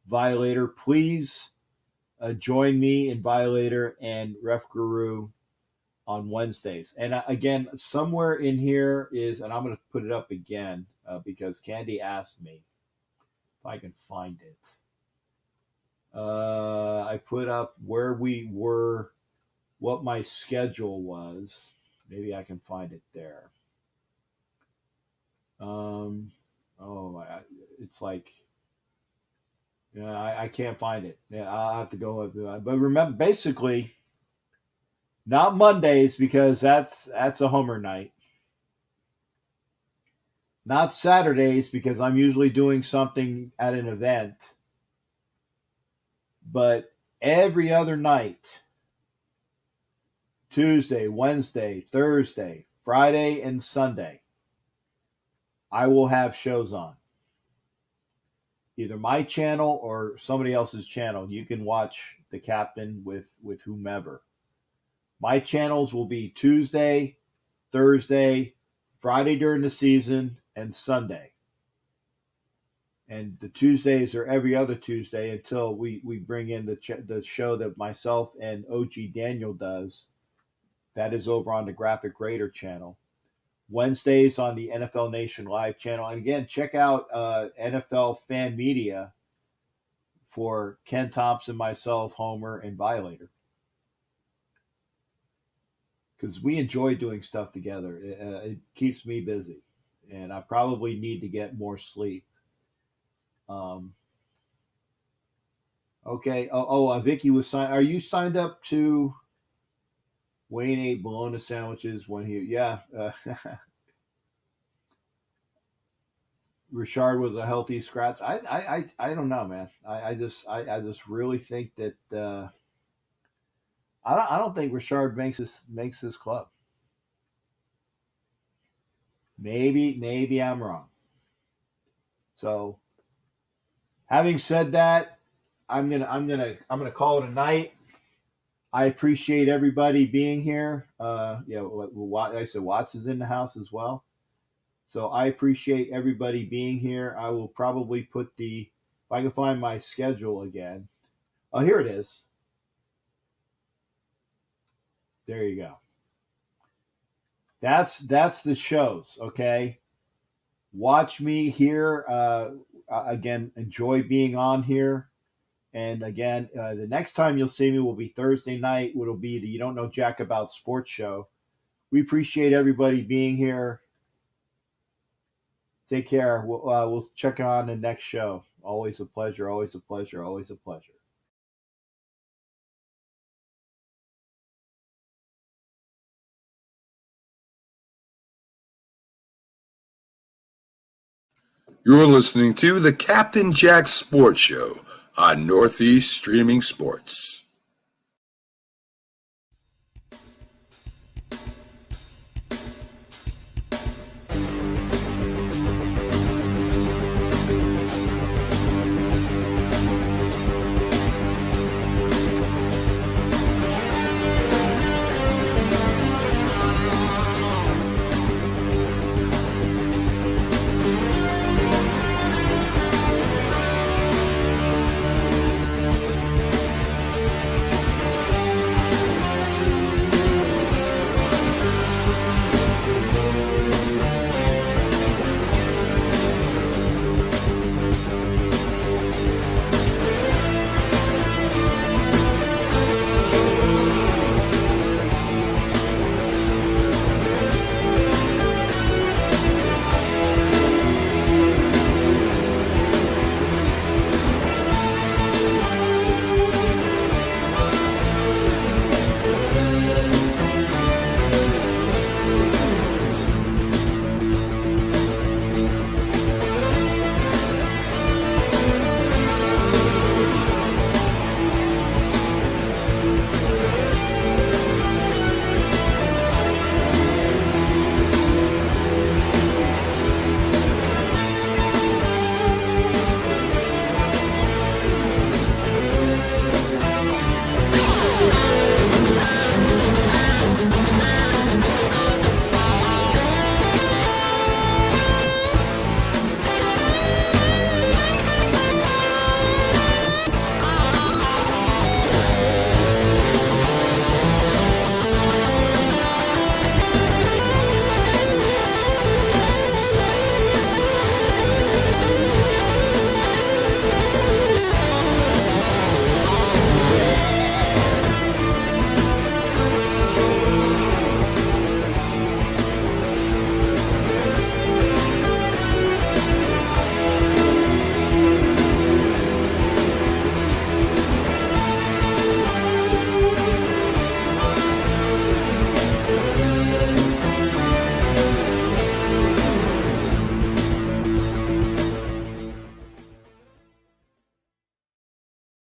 Violator. Please join me in Violator and Ref Guru on Wednesdays. And again, somewhere in here is, and I'm going to put it up again because Candy asked me if I can find it. I put up where we were, what my schedule was. Maybe I can find it there. It's like, I can't find it. Yeah, I'll have to go. But remember, basically, not Mondays because that's a Homer night. Not Saturdays because I'm usually doing something at an event. But every other night, Tuesday, Wednesday, Thursday, Friday, and Sunday, I will have shows on. Either my channel or somebody else's channel. You can watch the captain with whomever. My channels will be Tuesday, Thursday, Friday during the season, and Sunday. And the Tuesdays are every other Tuesday until we bring in the show that myself and OG Daniel does. That is over on the Graphic Raider channel. Wednesdays on the NFL Nation Live channel. And again, check out NFL Fan Media for Ken Thompson, myself, Homer, and Violator. Because we enjoy doing stuff together. It keeps me busy. And I probably need to get more sleep. Okay. Vicky was signed. Are you signed up to Wayne ate bologna sandwiches when he? Yeah. Richard was a healthy scratch. I don't know, man. I just really think that I don't think Richard makes this club. Maybe I'm wrong. So, having said that, I'm gonna call it a night. I appreciate everybody being here. Like I said, Watts is in the house as well. So I appreciate everybody being here. I will probably put if I can find my schedule again. Oh, here it is. There you go. That's the shows, okay? Watch me here. Again, enjoy being on here. And again, the next time you'll see me will be Thursday night. It'll be the You Don't Know Jack About Sports show. We appreciate everybody being here. Take care. We'll check on the next show. Always a pleasure. Always a pleasure. Always a pleasure. You're listening to the Captain Jack Sports Show on Northeast Streaming Sports.